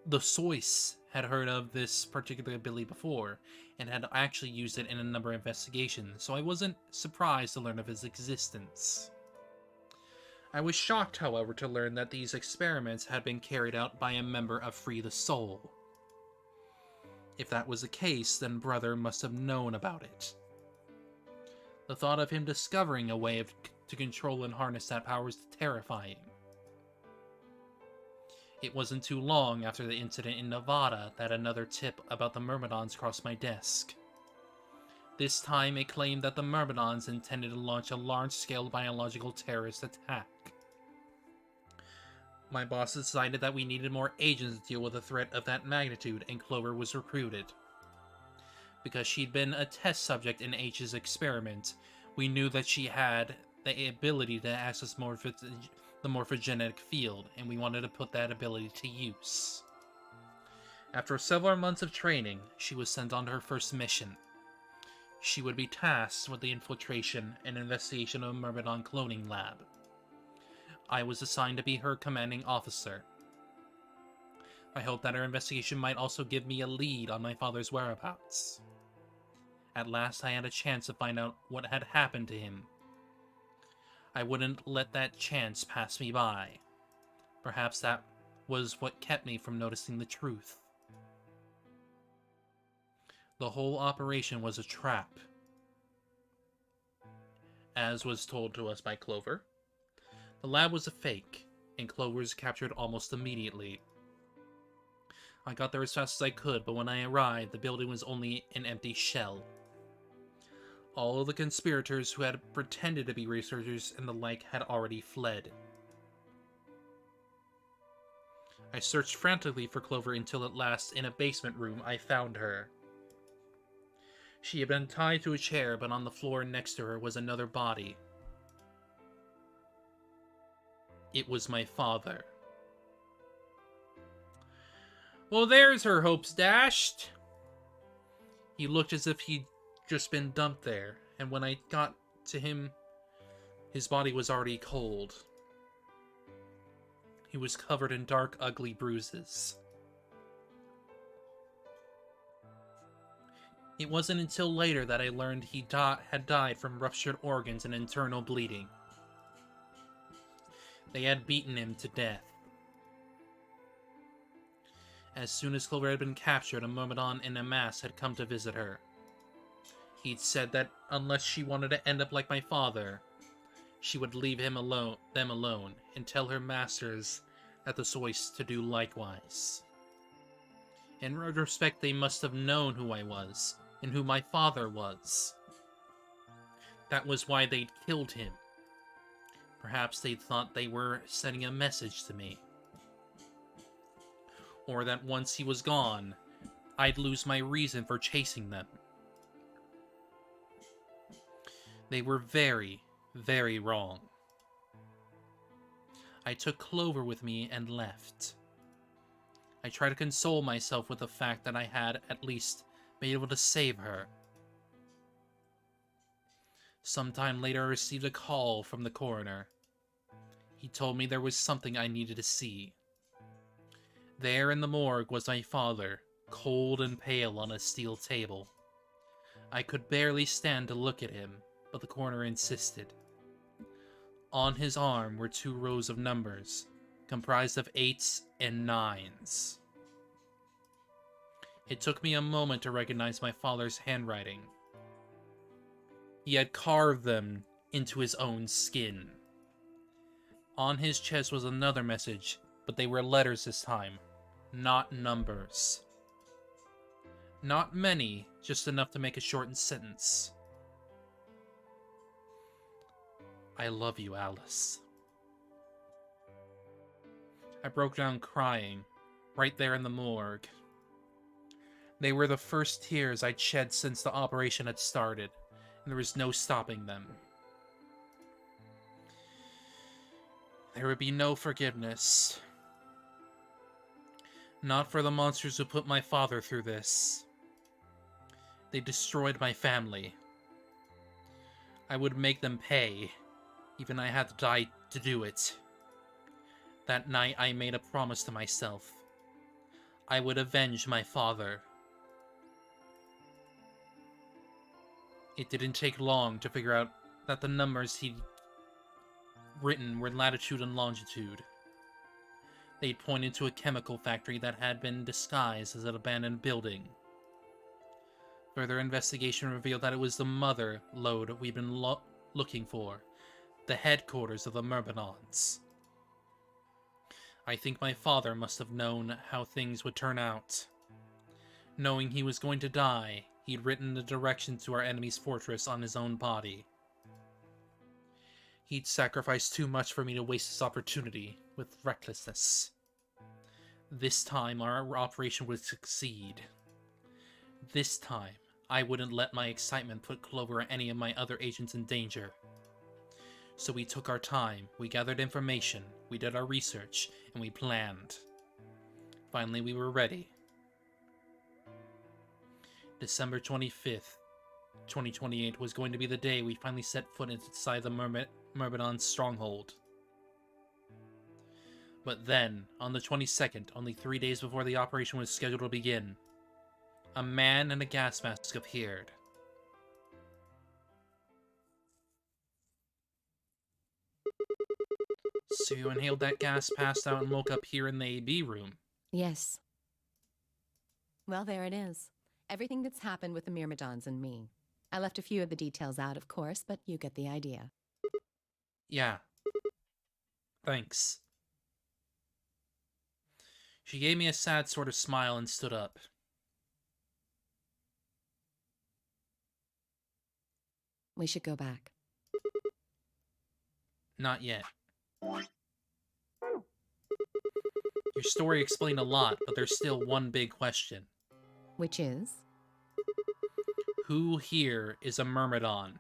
The Sois had heard of this particular ability before, and had actually used it in a number of investigations, so I wasn't surprised to learn of its existence. I was shocked, however, to learn that these experiments had been carried out by a member of Free the Soul. If that was the case, then Brother must have known about it. The thought of him discovering a way to control and harness that power is terrifying. It wasn't too long after the incident in Nevada that another tip about the Myrmidons crossed my desk. This time it claimed that the Myrmidons intended to launch a large-scale biological terrorist attack. My boss decided that we needed more agents to deal with a threat of that magnitude, and Clover was recruited. Because she'd been a test subject in H's experiment, we knew that she had the ability to access the morphogenetic field, and we wanted to put that ability to use. After several months of training, she was sent on her first mission. She would be tasked with the infiltration and investigation of a Myrmidon cloning lab. I was assigned to be her commanding officer. I hoped that her investigation might also give me a lead on my father's whereabouts. At last I had a chance to find out what had happened to him. I wouldn't let that chance pass me by. Perhaps that was what kept me from noticing the truth. The whole operation was a trap, as was told to us by Clover. The lab was a fake, and Clover was captured almost immediately. I got there as fast as I could, but when I arrived, the building was only an empty shell. All of the conspirators who had pretended to be researchers and the like had already fled. I searched frantically for Clover until at last, in a basement room, I found her. She had been tied to a chair, but on the floor next to her was another body. It was my father. Well, there's her hopes dashed. He looked as if he'd just been dumped there, and when I got to him, his body was already cold. He was covered in dark, ugly bruises. It wasn't until later that I learned he had died from ruptured organs and internal bleeding. They had beaten him to death. As soon as Clover had been captured, a Myrmidon in a mask had come to visit her. He'd said that unless she wanted to end up like my father, she would leave them alone, and tell her masters at the Sois to do likewise. In retrospect, they must have known who I was, and who my father was. That was why they'd killed him. Perhaps they thought they were sending a message to me. Or that once he was gone, I'd lose my reason for chasing them. They were very, very wrong. I took Clover with me and left. I tried to console myself with the fact that I had, at least, been able to save her. Sometime later I received a call from the coroner. He told me there was something I needed to see. There in the morgue was my father, cold and pale on a steel table. I could barely stand to look at him, but the coroner insisted. On his arm were 2 rows of numbers, comprised of 8s and 9s. It took me a moment to recognize my father's handwriting. He had carved them into his own skin. On his chest was another message, but they were letters this time, not numbers. Not many, just enough to make a shortened sentence. I love you, Alice. I broke down crying, right there in the morgue. They were the first tears I'd shed since the operation had started, and there was no stopping them. There would be no forgiveness. Not for the monsters who put my father through this. They destroyed my family. I would make them pay, even I had to die to do it. That night I made a promise to myself. I would avenge my father. It didn't take long to figure out that the numbers he'd written were latitude and longitude. They'd pointed to a chemical factory that had been disguised as an abandoned building. Further investigation revealed that it was the mother lode we'd been looking for, the headquarters of the Myrmidons. I think my father must have known how things would turn out. Knowing he was going to die, he'd written the directions to our enemy's fortress on his own body. He'd sacrificed too much for me to waste this opportunity with recklessness. This time, our operation would succeed. This time, I wouldn't let my excitement put Clover or any of my other agents in danger. So we took our time, we gathered information, we did our research, and we planned. Finally, we were ready. December 25th, 2028 was going to be the day we finally set foot inside the Myrmidon's stronghold. But then, on the 22nd, only 3 days before the operation was scheduled to begin, a man in a gas mask appeared. So you inhaled that gas, passed out, and woke up here in the AB room? Yes. Well, there it is. Everything that's happened with the Myrmidons and me. I left a few of the details out, of course, but you get the idea. Yeah. Thanks. She gave me a sad sort of smile and stood up. We should go back. Not yet. Your story explained a lot, but there's still one big question. Which is? Who here is a Myrmidon?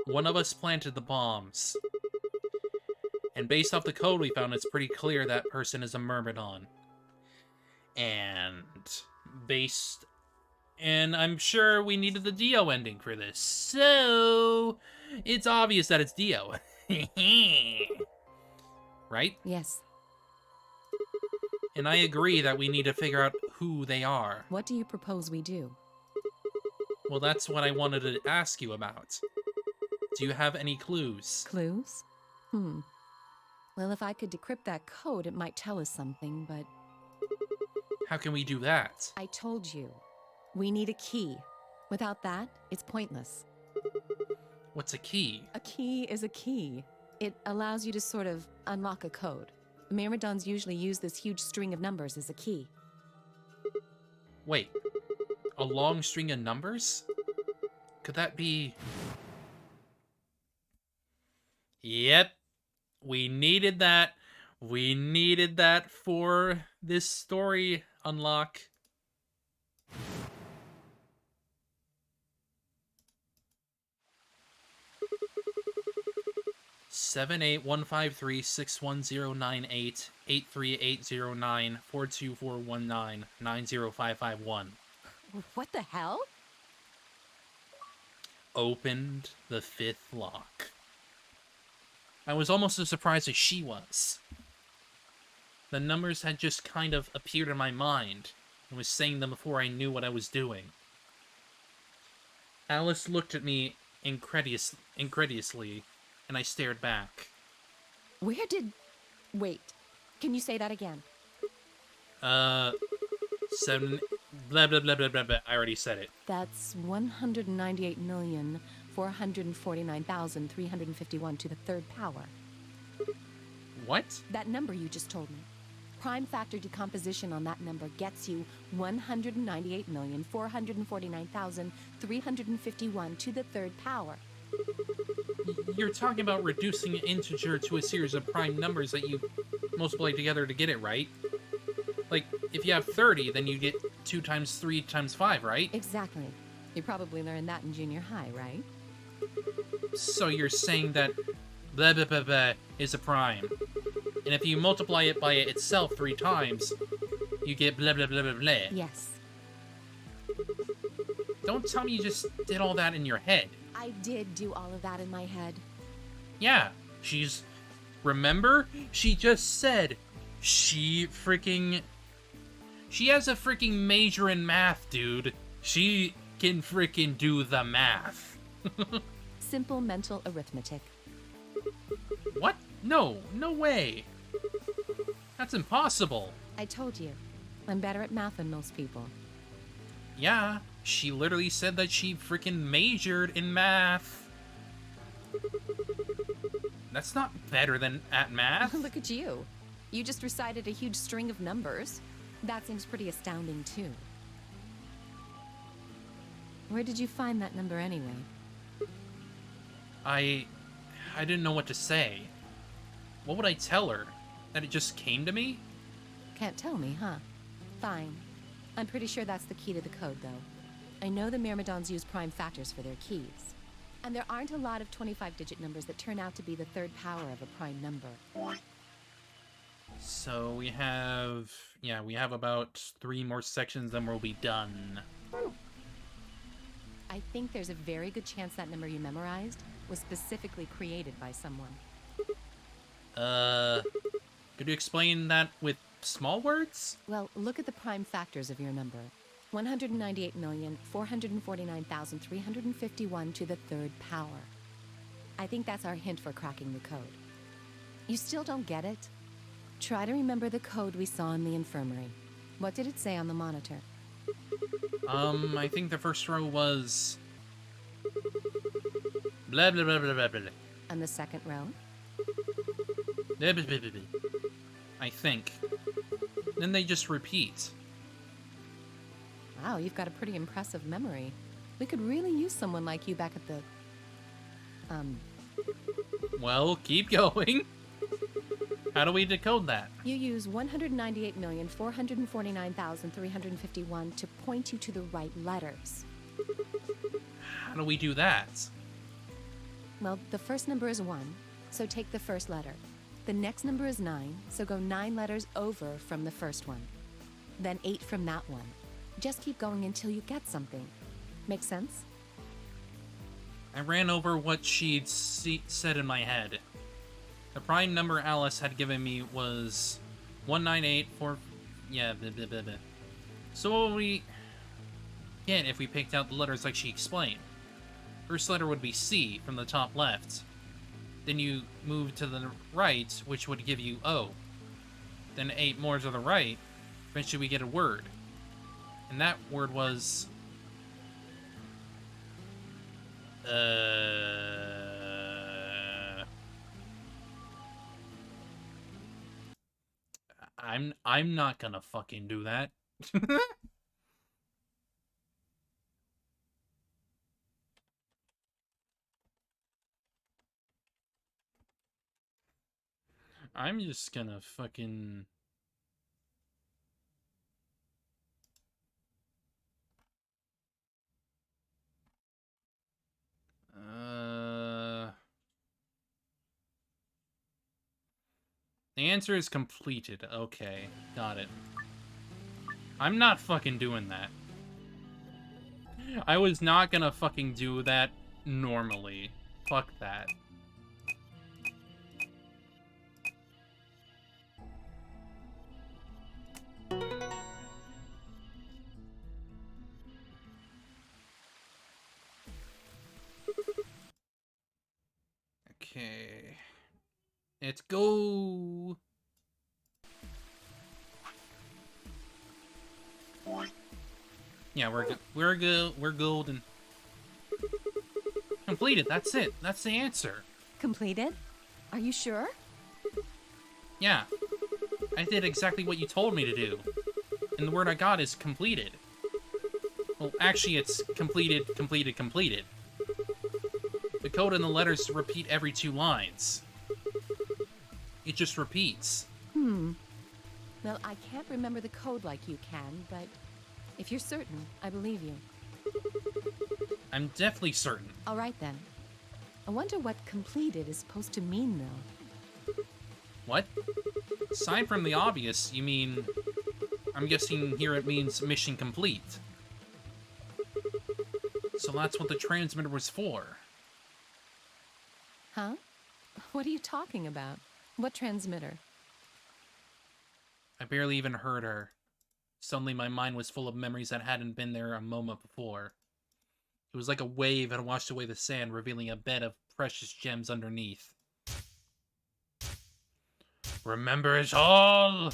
One of us planted the bombs. And based off the code we found, it's pretty clear that person is a Myrmidon. And I'm sure we needed the Dio ending for this, so it's obvious that it's Dio. Right? Yes. And I agree that we need to figure out who they are. What do you propose we do? Well, that's what I wanted to ask you about. Do you have any clues? Clues? Well, if I could decrypt that code, it might tell us something, but... How can we do that? I told you. We need a key. Without that, it's pointless. What's a key? A key is a key. It allows you to sort of unlock a code. The Myrmidons usually use this huge string of numbers as a key. Wait. A long string of numbers? Could that be... Yep. We needed that. We needed that for this story unlock. Seven 8153-61098 83809 42419 90551. What the hell? Opened the fifth lock. I was almost as surprised as she was. The numbers had just kind of appeared in my mind, and was saying them before I knew what I was doing. Alice looked at me incredulously, and I stared back. Where did... Wait. Can you say that again? 7... Blah, blah, blah, blah, blah, blah. I already said it. That's 198,449,351 to the third power. What? That number you just told me. prime factor decomposition on that number gets you 198,449,351 to the third power. You're talking about reducing an integer to a series of prime numbers that you multiply together to get it, right? Like, if you have 30, then you get 2 times 3 times 5, right? Exactly. You probably learned that in junior high, right? So you're saying that blah blah blah blah is a prime. And if you multiply it by itself 3 times, you get blah blah blah blah blah. Yes. Don't tell me you just did all that in your head. I did do all of that in my head. Yeah, she's... Remember? She just said she has a freaking major in math, dude. She can freaking do the math. Simple mental arithmetic. What? No way. That's impossible. I told you. I'm better at math than most people. Yeah, she literally said that she freaking majored in math. That's not better than at math. Look at you. You just recited a huge string of numbers. That seems pretty astounding, too. Where did you find that number anyway? I didn't know what to say. What would I tell her? That it just came to me? Can't tell me, huh? Fine. I'm pretty sure that's the key to the code, though. I know the Myrmidons use prime factors for their keys. And there aren't a lot of 25-digit numbers that turn out to be the third power of a prime number. So we have about 3 more sections, then we'll be done. I think there's a very good chance that number you memorized was specifically created by someone. Could you explain that with small words? Well, look at the prime factors of your number. 198,449,351 to the third power. I think that's our hint for cracking the code. You still don't get it? Try to remember the code we saw in the infirmary. What did it say on the monitor? I think the first row was... blah blah blah blah blah blah. And the second row? Blah, blah, blah, blah, blah. I think. Then they just repeat. Wow, you've got a pretty impressive memory. We could really use someone like you back at the... Well, keep going. How do we decode that? You use 198,449,351 to point you to the right letters. How do we do that? Well, the first number is 1, so take the first letter. The next number is 9, so go 9 letters over from the first one. Then 8 from that one. Just keep going until you get something. Make sense? I ran over what she'd said in my head. The prime number Alice had given me was 1984... yeah, blah, blah, blah, blah. So what would we get if we picked out the letters like she explained? First letter would be C from the top left. Then you move to the right, which would give you O. Then 8 more to the right. Eventually we get a word. And that word was... I'm not gonna fucking do that. I'm just gonna fucking... The answer is completed. Okay, got it. I'm not fucking doing that. I was not gonna fucking do that normally. Fuck that. Okay. Let's go. Yeah, we're golden. Completed. That's it. That's the answer. Completed? Are you sure? Yeah. I did exactly what you told me to do. And the word I got is completed. Well, actually, it's completed, completed, completed. The code and the letters repeat every 2 lines. It just repeats. Well, I can't remember the code like you can, but if you're certain, I believe you. I'm definitely certain. All right, then. I wonder what completed is supposed to mean, though. What? Aside from the obvious, you mean... I'm guessing here it means mission complete. So that's what the transmitter was for. Huh? What are you talking about? What transmitter? I barely even heard her. Suddenly my mind was full of memories that hadn't been there a moment before. It was like a wave had washed away the sand, revealing a bed of precious gems underneath. Remember it all!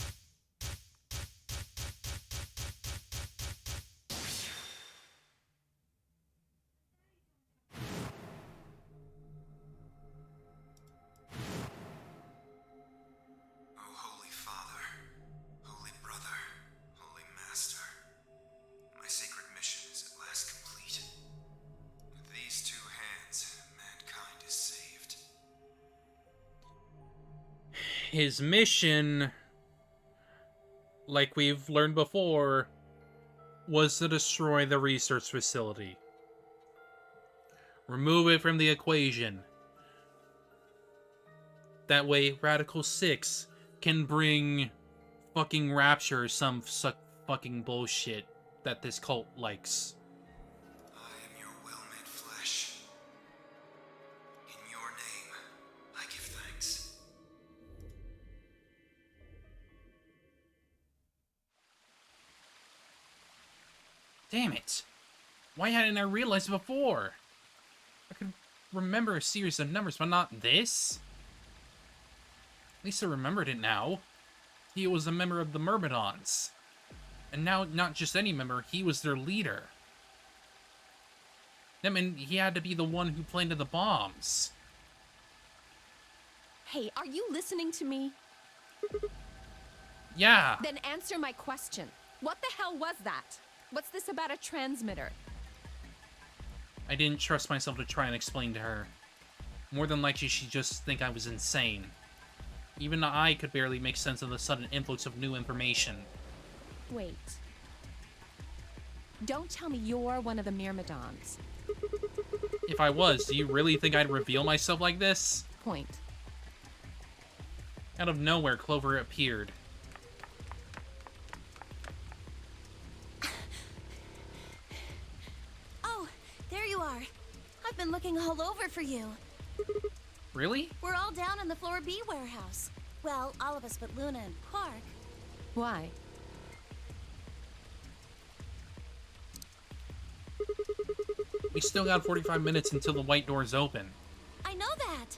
Oh, Holy Father, Holy Brother, Holy Master, my sacred mission is at last complete. With these 2 hands, mankind is saved. His mission, like we've learned before, was to destroy the research facility. Remove it from the equation. That way, Radical 6 can bring fucking Rapture some fucking bullshit that this cult likes. I am your will made flesh. In your name, I give thanks. Damn it! Why hadn't I realized before? I could remember a series of numbers, but not this? At least I remembered it now. He was a member of the Myrmidons. And now, not just any member, he was their leader. I mean, he had to be the one who planted the bombs. Hey, are you listening to me? Yeah. Then answer my question. What the hell was that? What's this about a transmitter? I didn't trust myself to try and explain to her. More than likely, she'd just think I was insane. Even I could barely make sense of the sudden influx of new information. Wait. Don't tell me you're one of the Myrmidons. If I was, do you really think I'd reveal myself like this? Point. Out of nowhere, Clover appeared. Oh, there you are. I've been looking all over for you. Really? We're all down in the Floor B warehouse. Well, all of us but Luna and Quark. Why? We still got 45 minutes until the white doors open. I know that.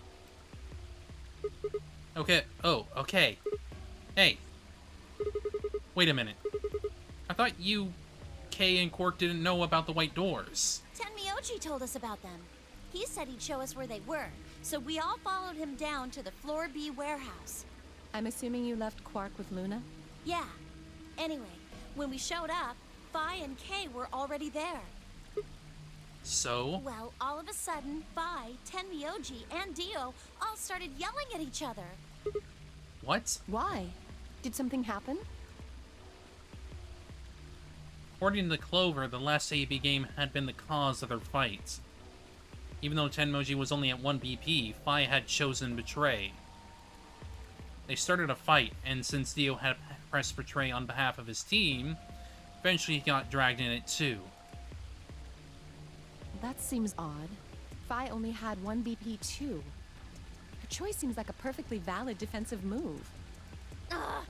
Okay. Oh, okay. Hey. Wait a minute. I thought you, Kay, and Quark didn't know about the white doors. Tenmyoji told us about them. He said he'd show us where they were, so we all followed him down to the Floor B warehouse. I'm assuming you left Quark with Luna? Yeah. Anyway, when we showed up, Phi and Kay were already there. So? Well, all of a sudden, Phi, Tenmyoji, and Dio all started yelling at each other. What? Why? Did something happen? According to Clover, the last AB game had been the cause of their fight. Even though Tenmoji was only at 1 BP, Phi had chosen Betray. They started a fight, and since Dio had pressed Betray on behalf of his team, eventually he got dragged in it too. That seems odd. Phi only had 1 BP too. Her choice seems like a perfectly valid defensive move. Ugh!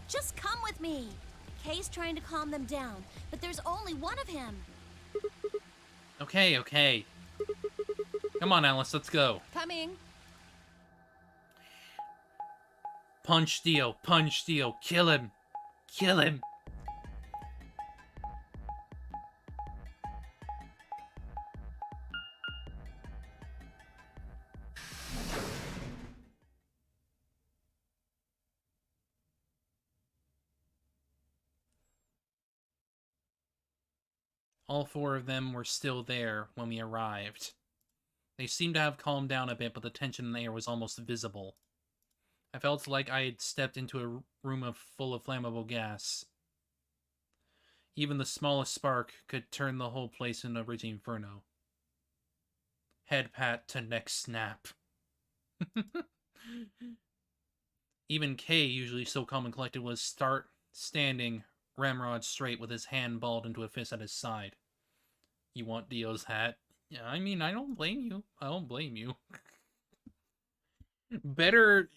Just come with me! Kay's trying to calm them down, but there's only one of him. Okay, okay. Come on, Alice, let's go. Coming! Punch Dio, kill him! Kill him! All 4 of them were still there when we arrived. They seemed to have calmed down a bit, but the tension in the air was almost visible. I felt like I had stepped into a room full of flammable gas. Even the smallest spark could turn the whole place into a raging inferno. Head pat to neck snap. Even Kay, usually so calm and collected, was standing ramrod straight with his hand balled into a fist at his side. You want Dio's hat? Yeah, I mean, I don't blame you. I don't blame you. Better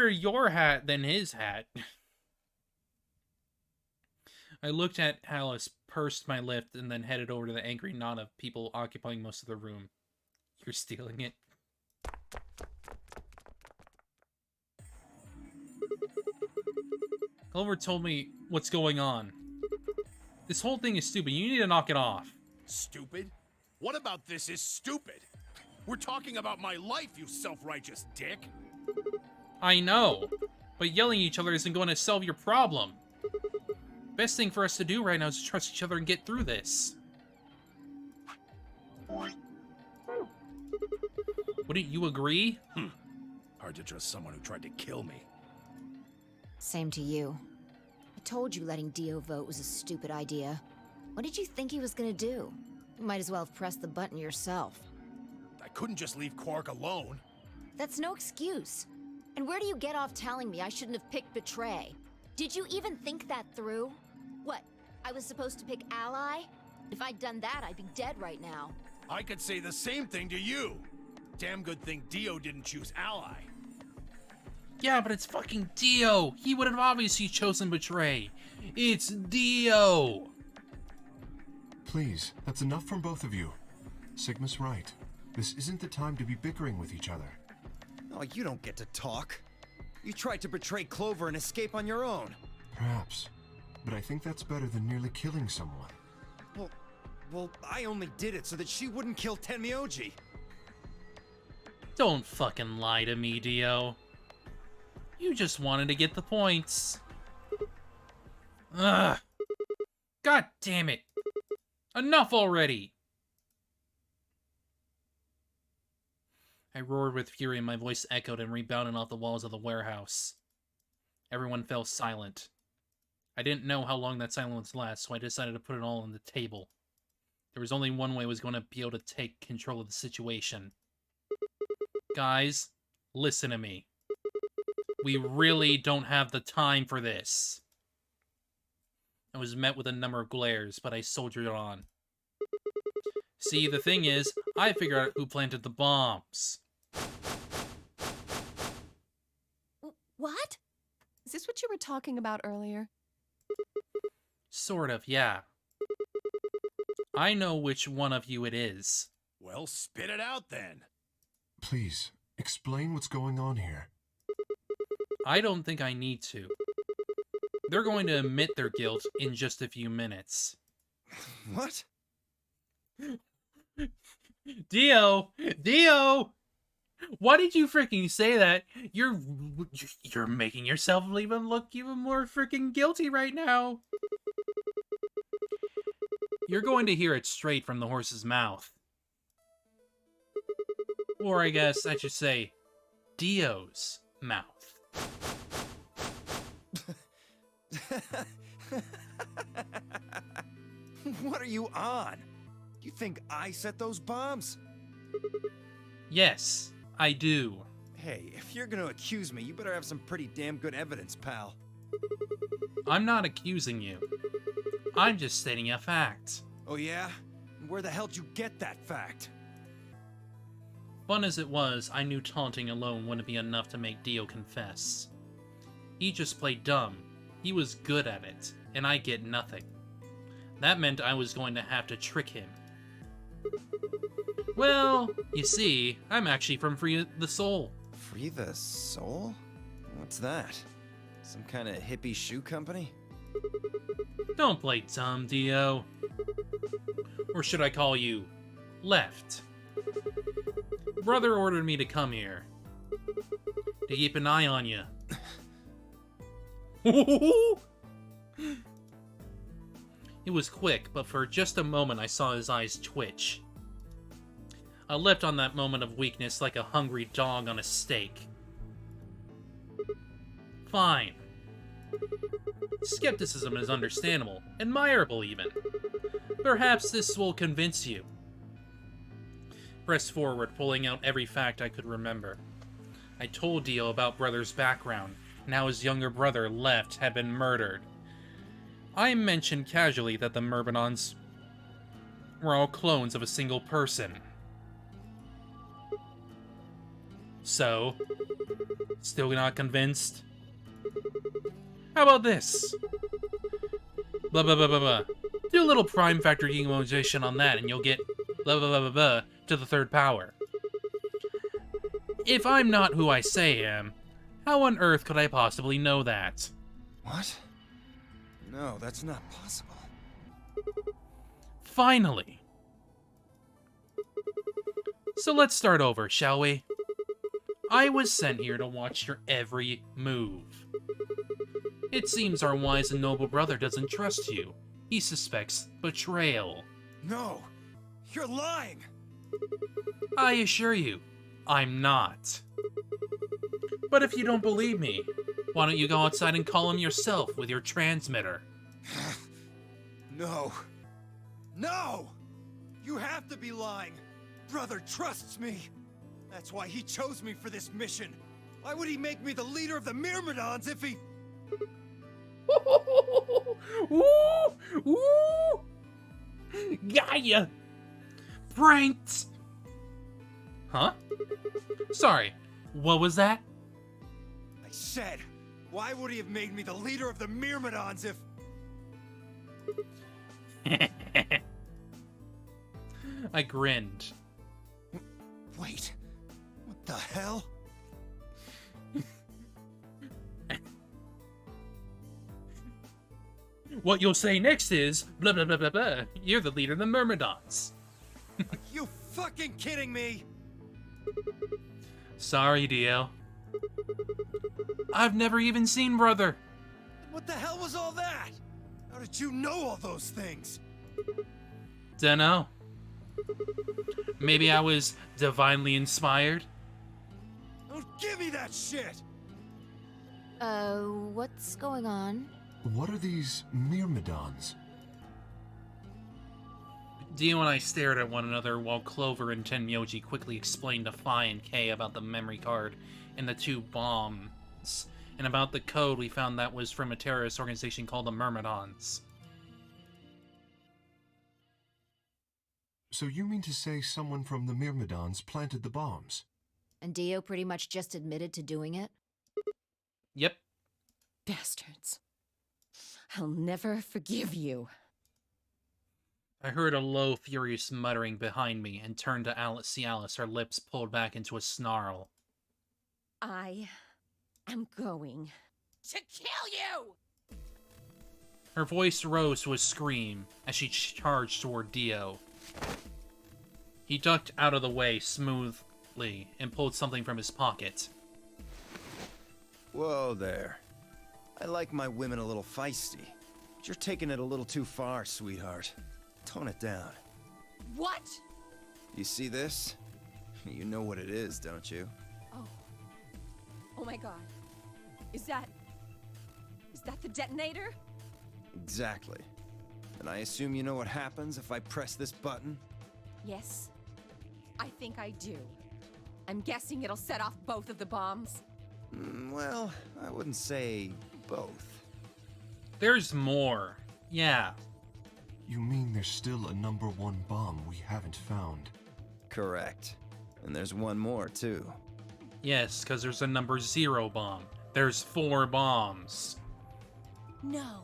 your hat than his hat. I looked at Alice, pursed my lip, and then headed over to the angry knot of people occupying most of the room. You're stealing it. Clover told me what's going on. This whole thing is stupid. You need to knock it off. Stupid? What about this is stupid? We're talking about my life, you self-righteous dick. I know, but yelling at each other isn't going to solve your problem. Best thing for us to do right now is trust each other and get through this. Wouldn't you agree? Hard to trust someone who tried to kill me. Same to you. I told you letting Dio vote was a stupid idea. What did you think he was gonna do? You might as well have pressed the button yourself. I couldn't just leave Quark alone. That's no excuse. And where do you get off telling me I shouldn't have picked Betray? Did you even think that through? What, I was supposed to pick Ally? If I'd done that, I'd be dead right now. I could say the same thing to you. Damn good thing Dio didn't choose Ally. Yeah, but it's fucking Dio. He would have obviously chosen Betray. It's Dio. Please, that's enough from both of you. Sigma's right. This isn't the time to be bickering with each other. Oh, you don't get to talk. You tried to betray Clover and escape on your own. Perhaps. But I think that's better than nearly killing someone. Well, I only did it so that she wouldn't kill Tenmyoji. Don't fucking lie to me, Dio. You just wanted to get the points. Ugh. God damn it. Enough already. I roared with fury and my voice echoed and rebounded off the walls of the warehouse. Everyone fell silent. I didn't know how long that silence would last, so I decided to put it all on the table. There was only one way I was going to be able to take control of the situation. Guys, listen to me. We really don't have the time for this. I was met with a number of glares, but I soldiered on. See, the thing is, I figured out who planted the bombs. What? Is this what you were talking about earlier? Sort of, yeah. I know which one of you it is. Well, spit it out then. Please, explain what's going on here. I don't think I need to. They're going to admit their guilt in just a few minutes. What? Dio! Dio! Why did you freaking say that? You're making yourself even look even more freaking guilty right now. You're going to hear it straight from the horse's mouth. Or I guess I should say, Dio's mouth. What are you on? You think I set those bombs? Yes, I do. Hey, if you're gonna accuse me, you better have some pretty damn good evidence, pal. I'm not accusing you. I'm just stating a fact. Oh yeah? Where the hell'd you get that fact? Fun as it was, I knew taunting alone wouldn't be enough to make Dio confess. He just played dumb. He was good at it, and I get nothing. That meant I was going to have to trick him. Well, you see, I'm actually from Free the Soul. Free the Soul? What's that? Some kind of hippie shoe company? Don't play dumb, Dio. Or should I call you Left? Brother ordered me to come here. To keep an eye on you. It was quick, but for just a moment I saw his eyes twitch. I leapt on that moment of weakness like a hungry dog on a steak. Fine. Skepticism is understandable, admirable even. Perhaps this will convince you. Pressed forward, pulling out every fact I could remember. I told Dio about Brother's background, and how his younger brother, Left, had been murdered. I mentioned casually that the Myrmidons were all clones of a single person. So, still not convinced? How about this? Blah blah blah blah blah. Do a little prime factor demonization on that and you'll get blah blah blah blah blah to the third power. If I'm not who I say I am, how on earth could I possibly know that? What? No, that's not possible. Finally. So let's start over, shall we? I was sent here to watch your every move. It seems our wise and noble brother doesn't trust you. He suspects betrayal. No! You're lying! I assure you, I'm not. But if you don't believe me, why don't you go outside and call him yourself with your transmitter? No. No! You have to be lying! Brother trusts me! That's why he chose me for this mission! Why would he make me the leader of the Myrmidons if he... Ooh! Ooh! Got ya! Pranked! Huh? Sorry, what was that? I said, why would he have made me the leader of the Myrmidons if... I grinned. Wait, what the hell? What you'll say next is, blah blah blah blah blah, you're the leader of the Myrmidons. Are you fucking kidding me? Sorry, Dio. I've never even seen Brother. What the hell was all that? How did you know all those things? Dunno. Maybe I was divinely inspired? Don't give me that shit! What's going on? What are these Myrmidons? Dio and I stared at one another while Clover and Tenmyoji quickly explained to Phi and Kay about the memory card and the 2 bombs, and about the code we found that was from a terrorist organization called the Myrmidons. So you mean to say someone from the Myrmidons planted the bombs? And Dio pretty much just admitted to doing it? Yep. Bastards. I'll never forgive you. I heard a low, furious muttering behind me and turned to see Alice, her lips pulled back into a snarl. I am going to kill you! Her voice rose to a scream as she charged toward Dio. He ducked out of the way smoothly and pulled something from his pocket. Whoa there. I like my women a little feisty, but you're taking it a little too far, sweetheart. Tone it down. What? You see this? You know what it is, don't you? Oh. Oh my god. Is that the detonator? Exactly. And I assume you know what happens if I press this button? Yes. I think I do. I'm guessing it'll set off both of the bombs. Well, I wouldn't say both. There's more. Yeah. You mean there's still a number 1 bomb we haven't found? Correct. And there's one more, too. Yes, because there's a number 0 bomb. There's 4 bombs. No.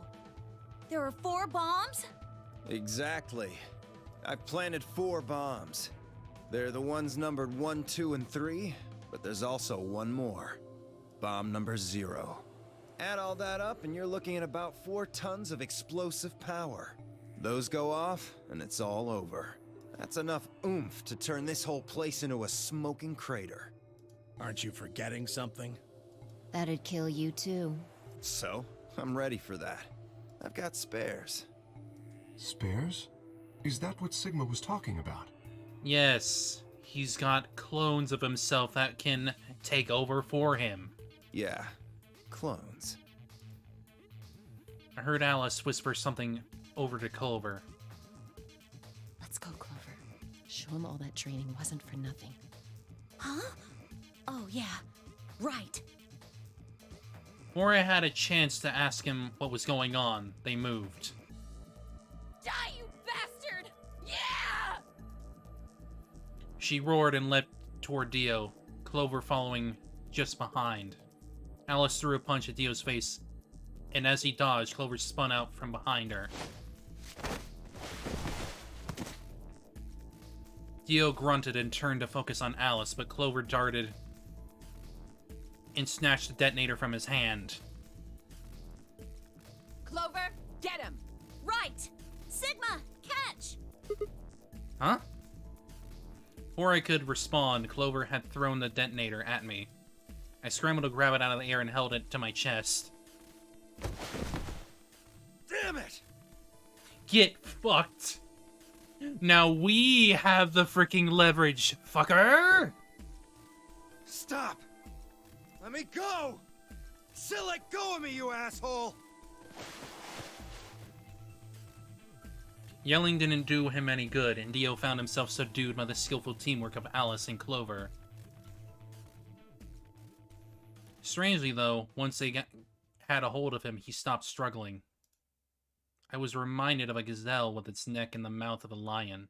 There are 4 bombs? Exactly. I've planted 4 bombs. They're the ones numbered 1, 2, and 3, but there's also one more. Bomb number 0. Add all that up and you're looking at about 4 tons of explosive power. Those go off and it's all over. That's enough oomph to turn this whole place into a smoking crater. Aren't you forgetting something? That'd kill you too. So, I'm ready for that. I've got spares. Spares? Is that what Sigma was talking about? Yes, he's got clones of himself that can take over for him. Yeah, clones. I heard Alice whisper something over to Clover. Let's go, Clover. Show him all that training wasn't for nothing. Huh? Oh, yeah. Right. Before I had a chance to ask him what was going on, they moved. Die, you bastard! Yeah! She roared and leapt toward Dio, Clover following just behind. Alice threw a punch at Dio's face, and as he dodged, Clover spun out from behind her. Dio grunted and turned to focus on Alice, but Clover darted and snatched the detonator from his hand. Clover, get him! Right! Sigma, catch! Huh? Before I could respond, Clover had thrown the detonator at me. I scrambled to grab it out of the air and held it to my chest. Damn it! Get fucked! Now we have the freaking leverage, fucker! Stop! Let me go! Still let go of me, you asshole! Yelling didn't do him any good, and Dio found himself subdued by the skillful teamwork of Alice and Clover. Strangely, though, once they had a hold of him, he stopped struggling. I was reminded of a gazelle with its neck in the mouth of a lion.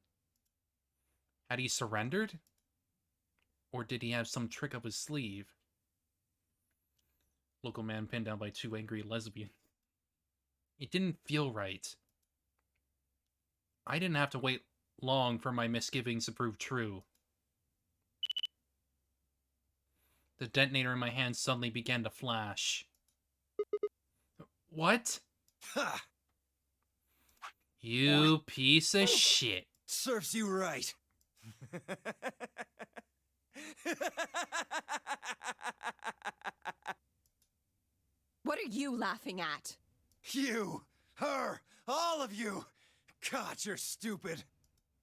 Had he surrendered? Or did he have some trick up his sleeve? Local man pinned down by two angry lesbians. It didn't feel right. I didn't have to wait long for my misgivings to prove true. The detonator in my hand suddenly began to flash. What? Ha! You piece of shit. Serves you right. What are you laughing at? You, her, all of you. God, you're stupid.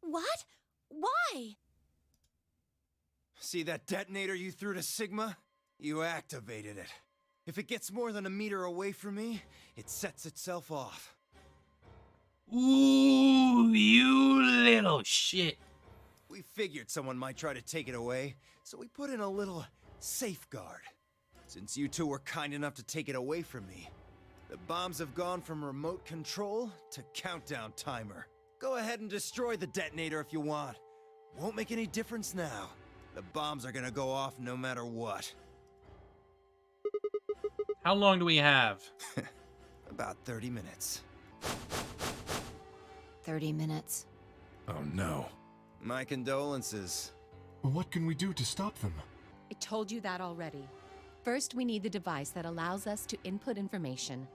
What? Why? See that detonator you threw to Sigma? You activated it. If it gets more than a meter away from me, it sets itself off. Ooh, you little shit. We figured someone might try to take it away, so we put in a little safeguard. Since you two were kind enough to take it away from me, the bombs have gone from remote control to countdown timer. Go ahead and destroy the detonator if you want. Won't make any difference now. The bombs are gonna go off no matter what. How long do we have? About 30 minutes. 30 minutes. Oh no. My condolences. What can we do to stop them? I told you that already. First, we need the device that allows us to input information.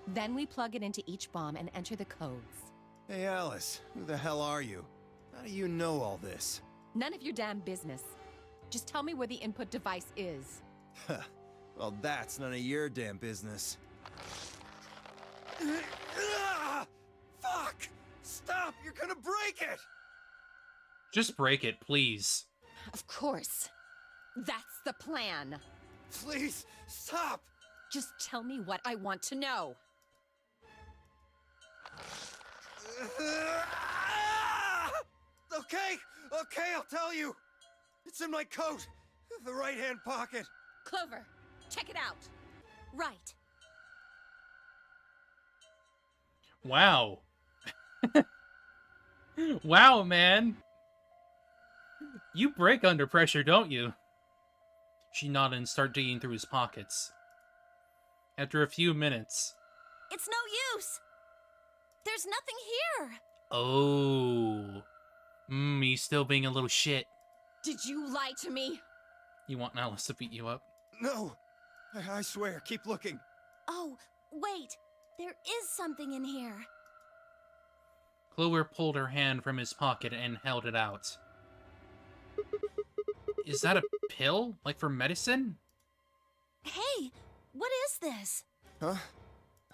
Then we plug it into each bomb and enter the codes. Hey Alice, who the hell are you? How do you know all this? None of your damn business. Just tell me where the input device is. Well, that's none of your damn business. Fuck! Stop! You're gonna break it! Just break it, please. Of course. That's the plan. Please, stop! Just tell me what I want to know. Okay, I'll tell you. It's in my coat, the right-hand pocket. Clover, check it out. Right. Wow. Wow, man. You break under pressure, don't you? She nodded and started digging through his pockets. After a few minutes... It's no use! There's nothing here! Oh. He's still being a little shit. Did you lie to me? You want Alice to beat you up? No, I swear, keep looking. Oh, wait! There is something in here. Clover pulled her hand from his pocket and held it out. Is that a pill? Like for medicine? Hey, what is this? Huh?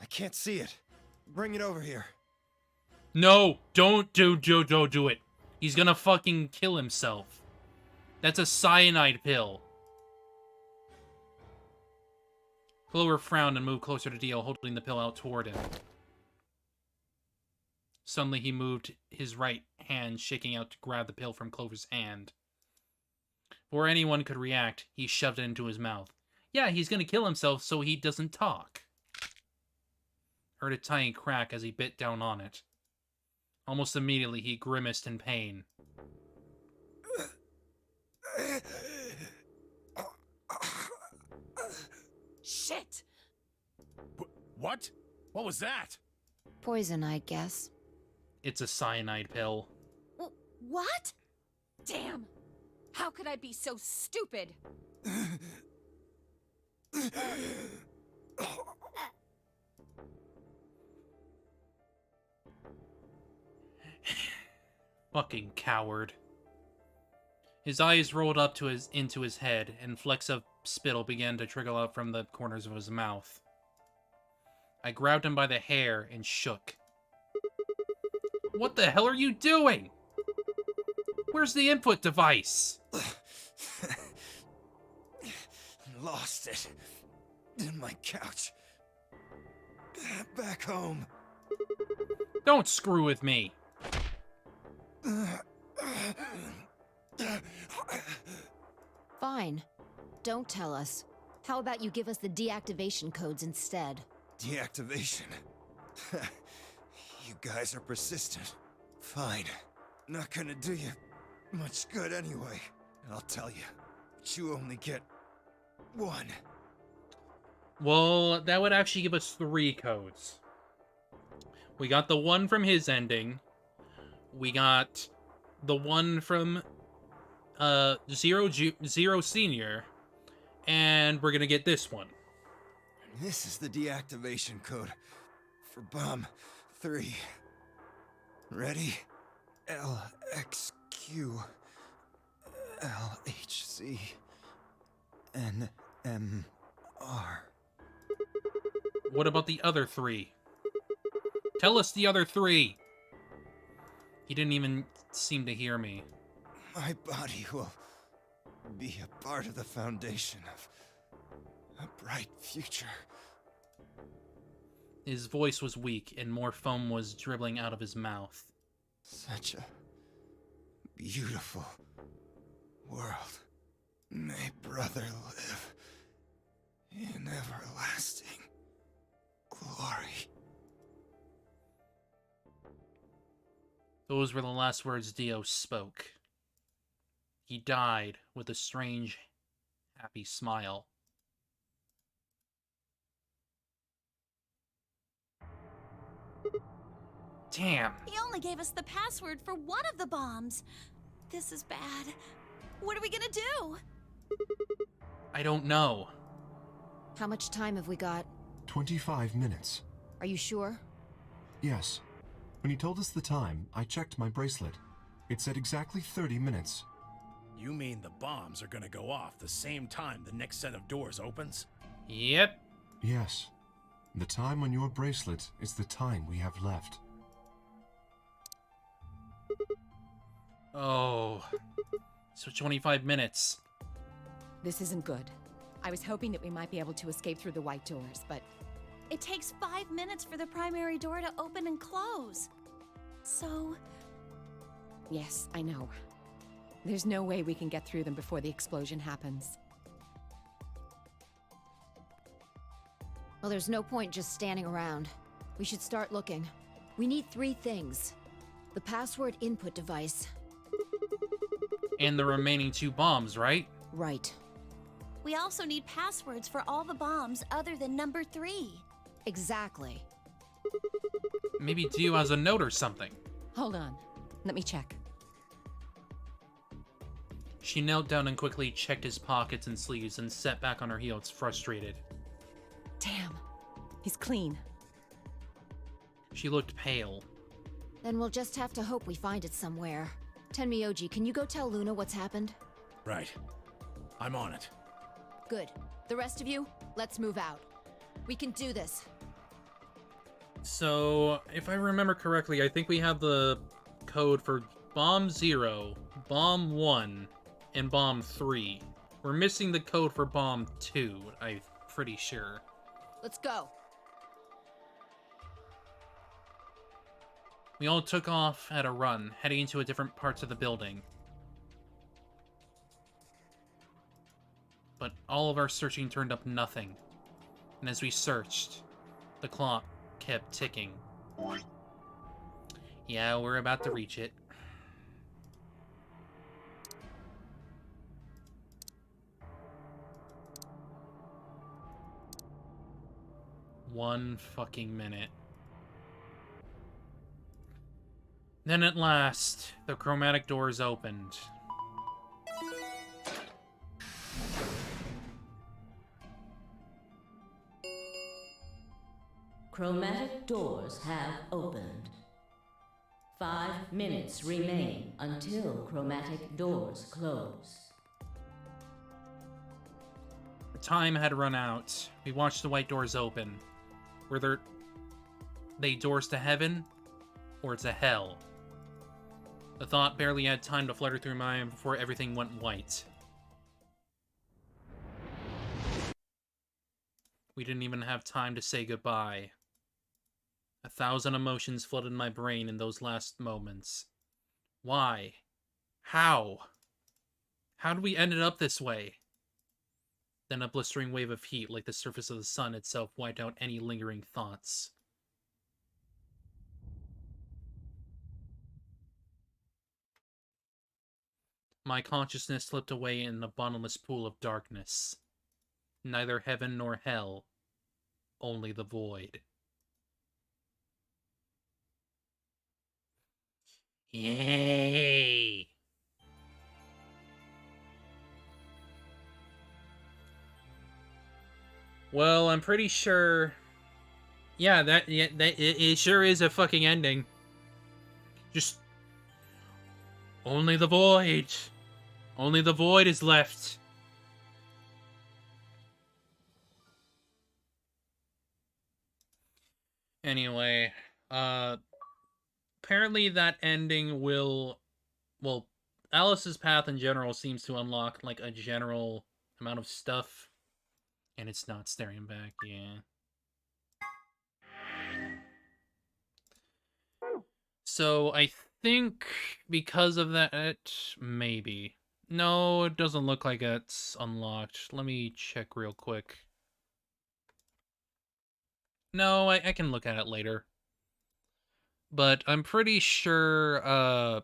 I can't see it. Bring it over here. No, don't do it. He's gonna fucking kill himself. That's a cyanide pill. Clover frowned and moved closer to Dio, holding the pill out toward him. Suddenly, he moved his right hand, shaking out to grab the pill from Clover's hand. Before anyone could react, he shoved it into his mouth. Yeah, he's gonna kill himself so he doesn't talk. Heard a tiny crack as he bit down on it. Almost immediately, he grimaced in pain. Shit! What? What was that? Poison, I guess. It's a cyanide pill. What? Damn! How could I be so stupid? Fucking coward. His eyes rolled up to into his head, and flecks of spittle began to trickle out from the corners of his mouth. I grabbed him by the hair and shook. What the hell are you doing? Where's the input device? Lost it. In my couch. Back home. Don't screw with me. Fine. Don't tell us. How about you give us the deactivation codes instead? Deactivation? You guys are persistent. Fine. Not gonna do you much good anyway. I'll tell you. But you only get one. Well, that would actually give us 3 codes. We got the one from his ending. We got the one from Zero Senior. And we're gonna get this one. This is the deactivation code for Bomb 3. Ready? LXQ LHC NMR. What about the other 3? Tell us the other 3. He didn't even seem to hear me. My body will be a part of the foundation of a bright future. His voice was weak, and more foam was dribbling out of his mouth. Such a beautiful world. May brother live in everlasting glory. Those were the last words Dio spoke. He died with a strange, happy smile. Damn. He only gave us the password for one of the bombs. This is bad. What are we gonna do? I don't know. How much time have we got? 25 minutes. Are you sure? Yes. When he told us the time, I checked my bracelet. It said exactly 30 minutes. You mean the bombs are gonna go off the same time the next set of doors opens? Yep. Yes. The time on your bracelet is the time we have left. Oh. So 25 minutes. This isn't good. I was hoping that we might be able to escape through the white doors, but It takes 5 minutes for the primary door to open and close. So, yes, I know. There's no way we can get through them before the explosion happens. Well, there's no point just standing around. We should start looking. We need 3 things. The password input device. And the remaining 2 bombs, right? Right. we also need passwords for all the bombs other than number 3. Exactly. Maybe Dio has a note or something. Hold on. Let me check. She knelt down and quickly checked his pockets and sleeves and sat back on her heels, frustrated. Damn. He's clean. She looked pale. Then we'll just have to hope we find it somewhere. Tenmyoji, can you go tell Luna what's happened? Right. I'm on it. Good. The rest of you, let's move out. We can do this. So, if I remember correctly, I think we have the code for Bomb 0, Bomb 1, and Bomb 3. We're missing the code for Bomb 2, I'm pretty sure. Let's go. We all took off at a run, heading into different parts of the building. But all of our searching turned up nothing. And as we searched, the clock kept ticking. Yeah, we're about to reach it. One fucking minute. Then at last, the chromatic doors opened. Chromatic doors have opened. 5 minutes remain until chromatic doors close. The time had run out. We watched the white doors open. Were they doors to heaven or to hell? The thought barely had time to flutter through my mind before everything went white. We didn't even have time to say goodbye. 1,000 emotions flooded my brain in those last moments. Why? How? How did we end up this way? Then a blistering wave of heat, like the surface of the sun itself, wiped out any lingering thoughts. My consciousness slipped away in a bottomless pool of darkness. Neither heaven nor hell, only the void. Yay! Well, I'm pretty sure. Yeah, it sure is a fucking ending. Just only the void. Only the void is left. Anyway, apparently that ending will, well, Alice's path in general seems to unlock like a general amount of stuff, and it's not staring back. Yeah. So I think because of that, maybe. No, it doesn't look like it's unlocked. Let me check real quick. No, I can look at it later. But I'm pretty sure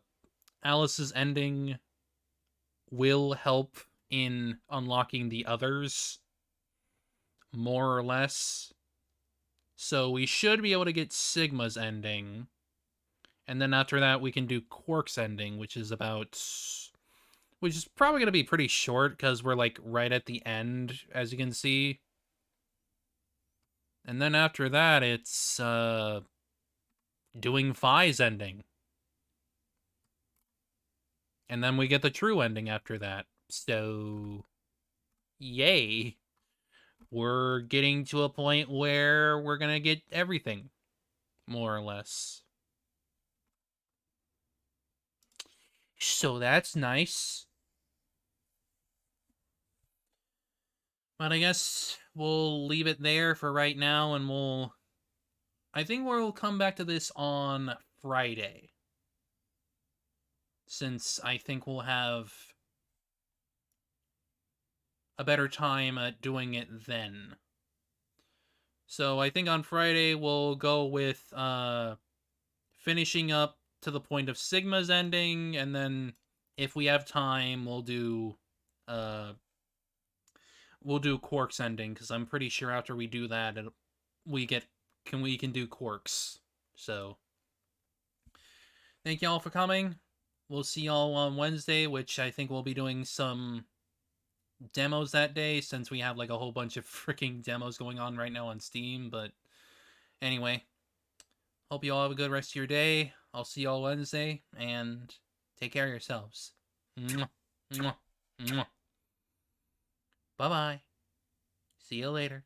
Alice's ending will help in unlocking the others, more or less. So we should be able to get Sigma's ending. And then after that, we can do Quark's ending, which is probably going to be pretty short because we're like right at the end, as you can see. And then after that, it's doing Phi's ending. And then we get the true ending after that. So, yay. We're getting to a point where we're going to get everything, more or less. So that's nice. But I guess we'll leave it there for right now, and I think we'll come back to this on Friday. Since I think we'll have a better time at doing it then. So I think on Friday we'll go with finishing up to the point of Sigma's ending, and then if we have time we'll do Quark's ending, because I'm pretty sure after we do that we can do Quark's. So thank y'all for coming. We'll see y'all on Wednesday, which I think we'll be doing some demos that day, since we have like a whole bunch of freaking demos going on right now on Steam. But anyway, hope you all have a good rest of your day. I'll see y'all Wednesday, and take care of yourselves. Mwah, mwah, mwah. Bye-bye. See you later.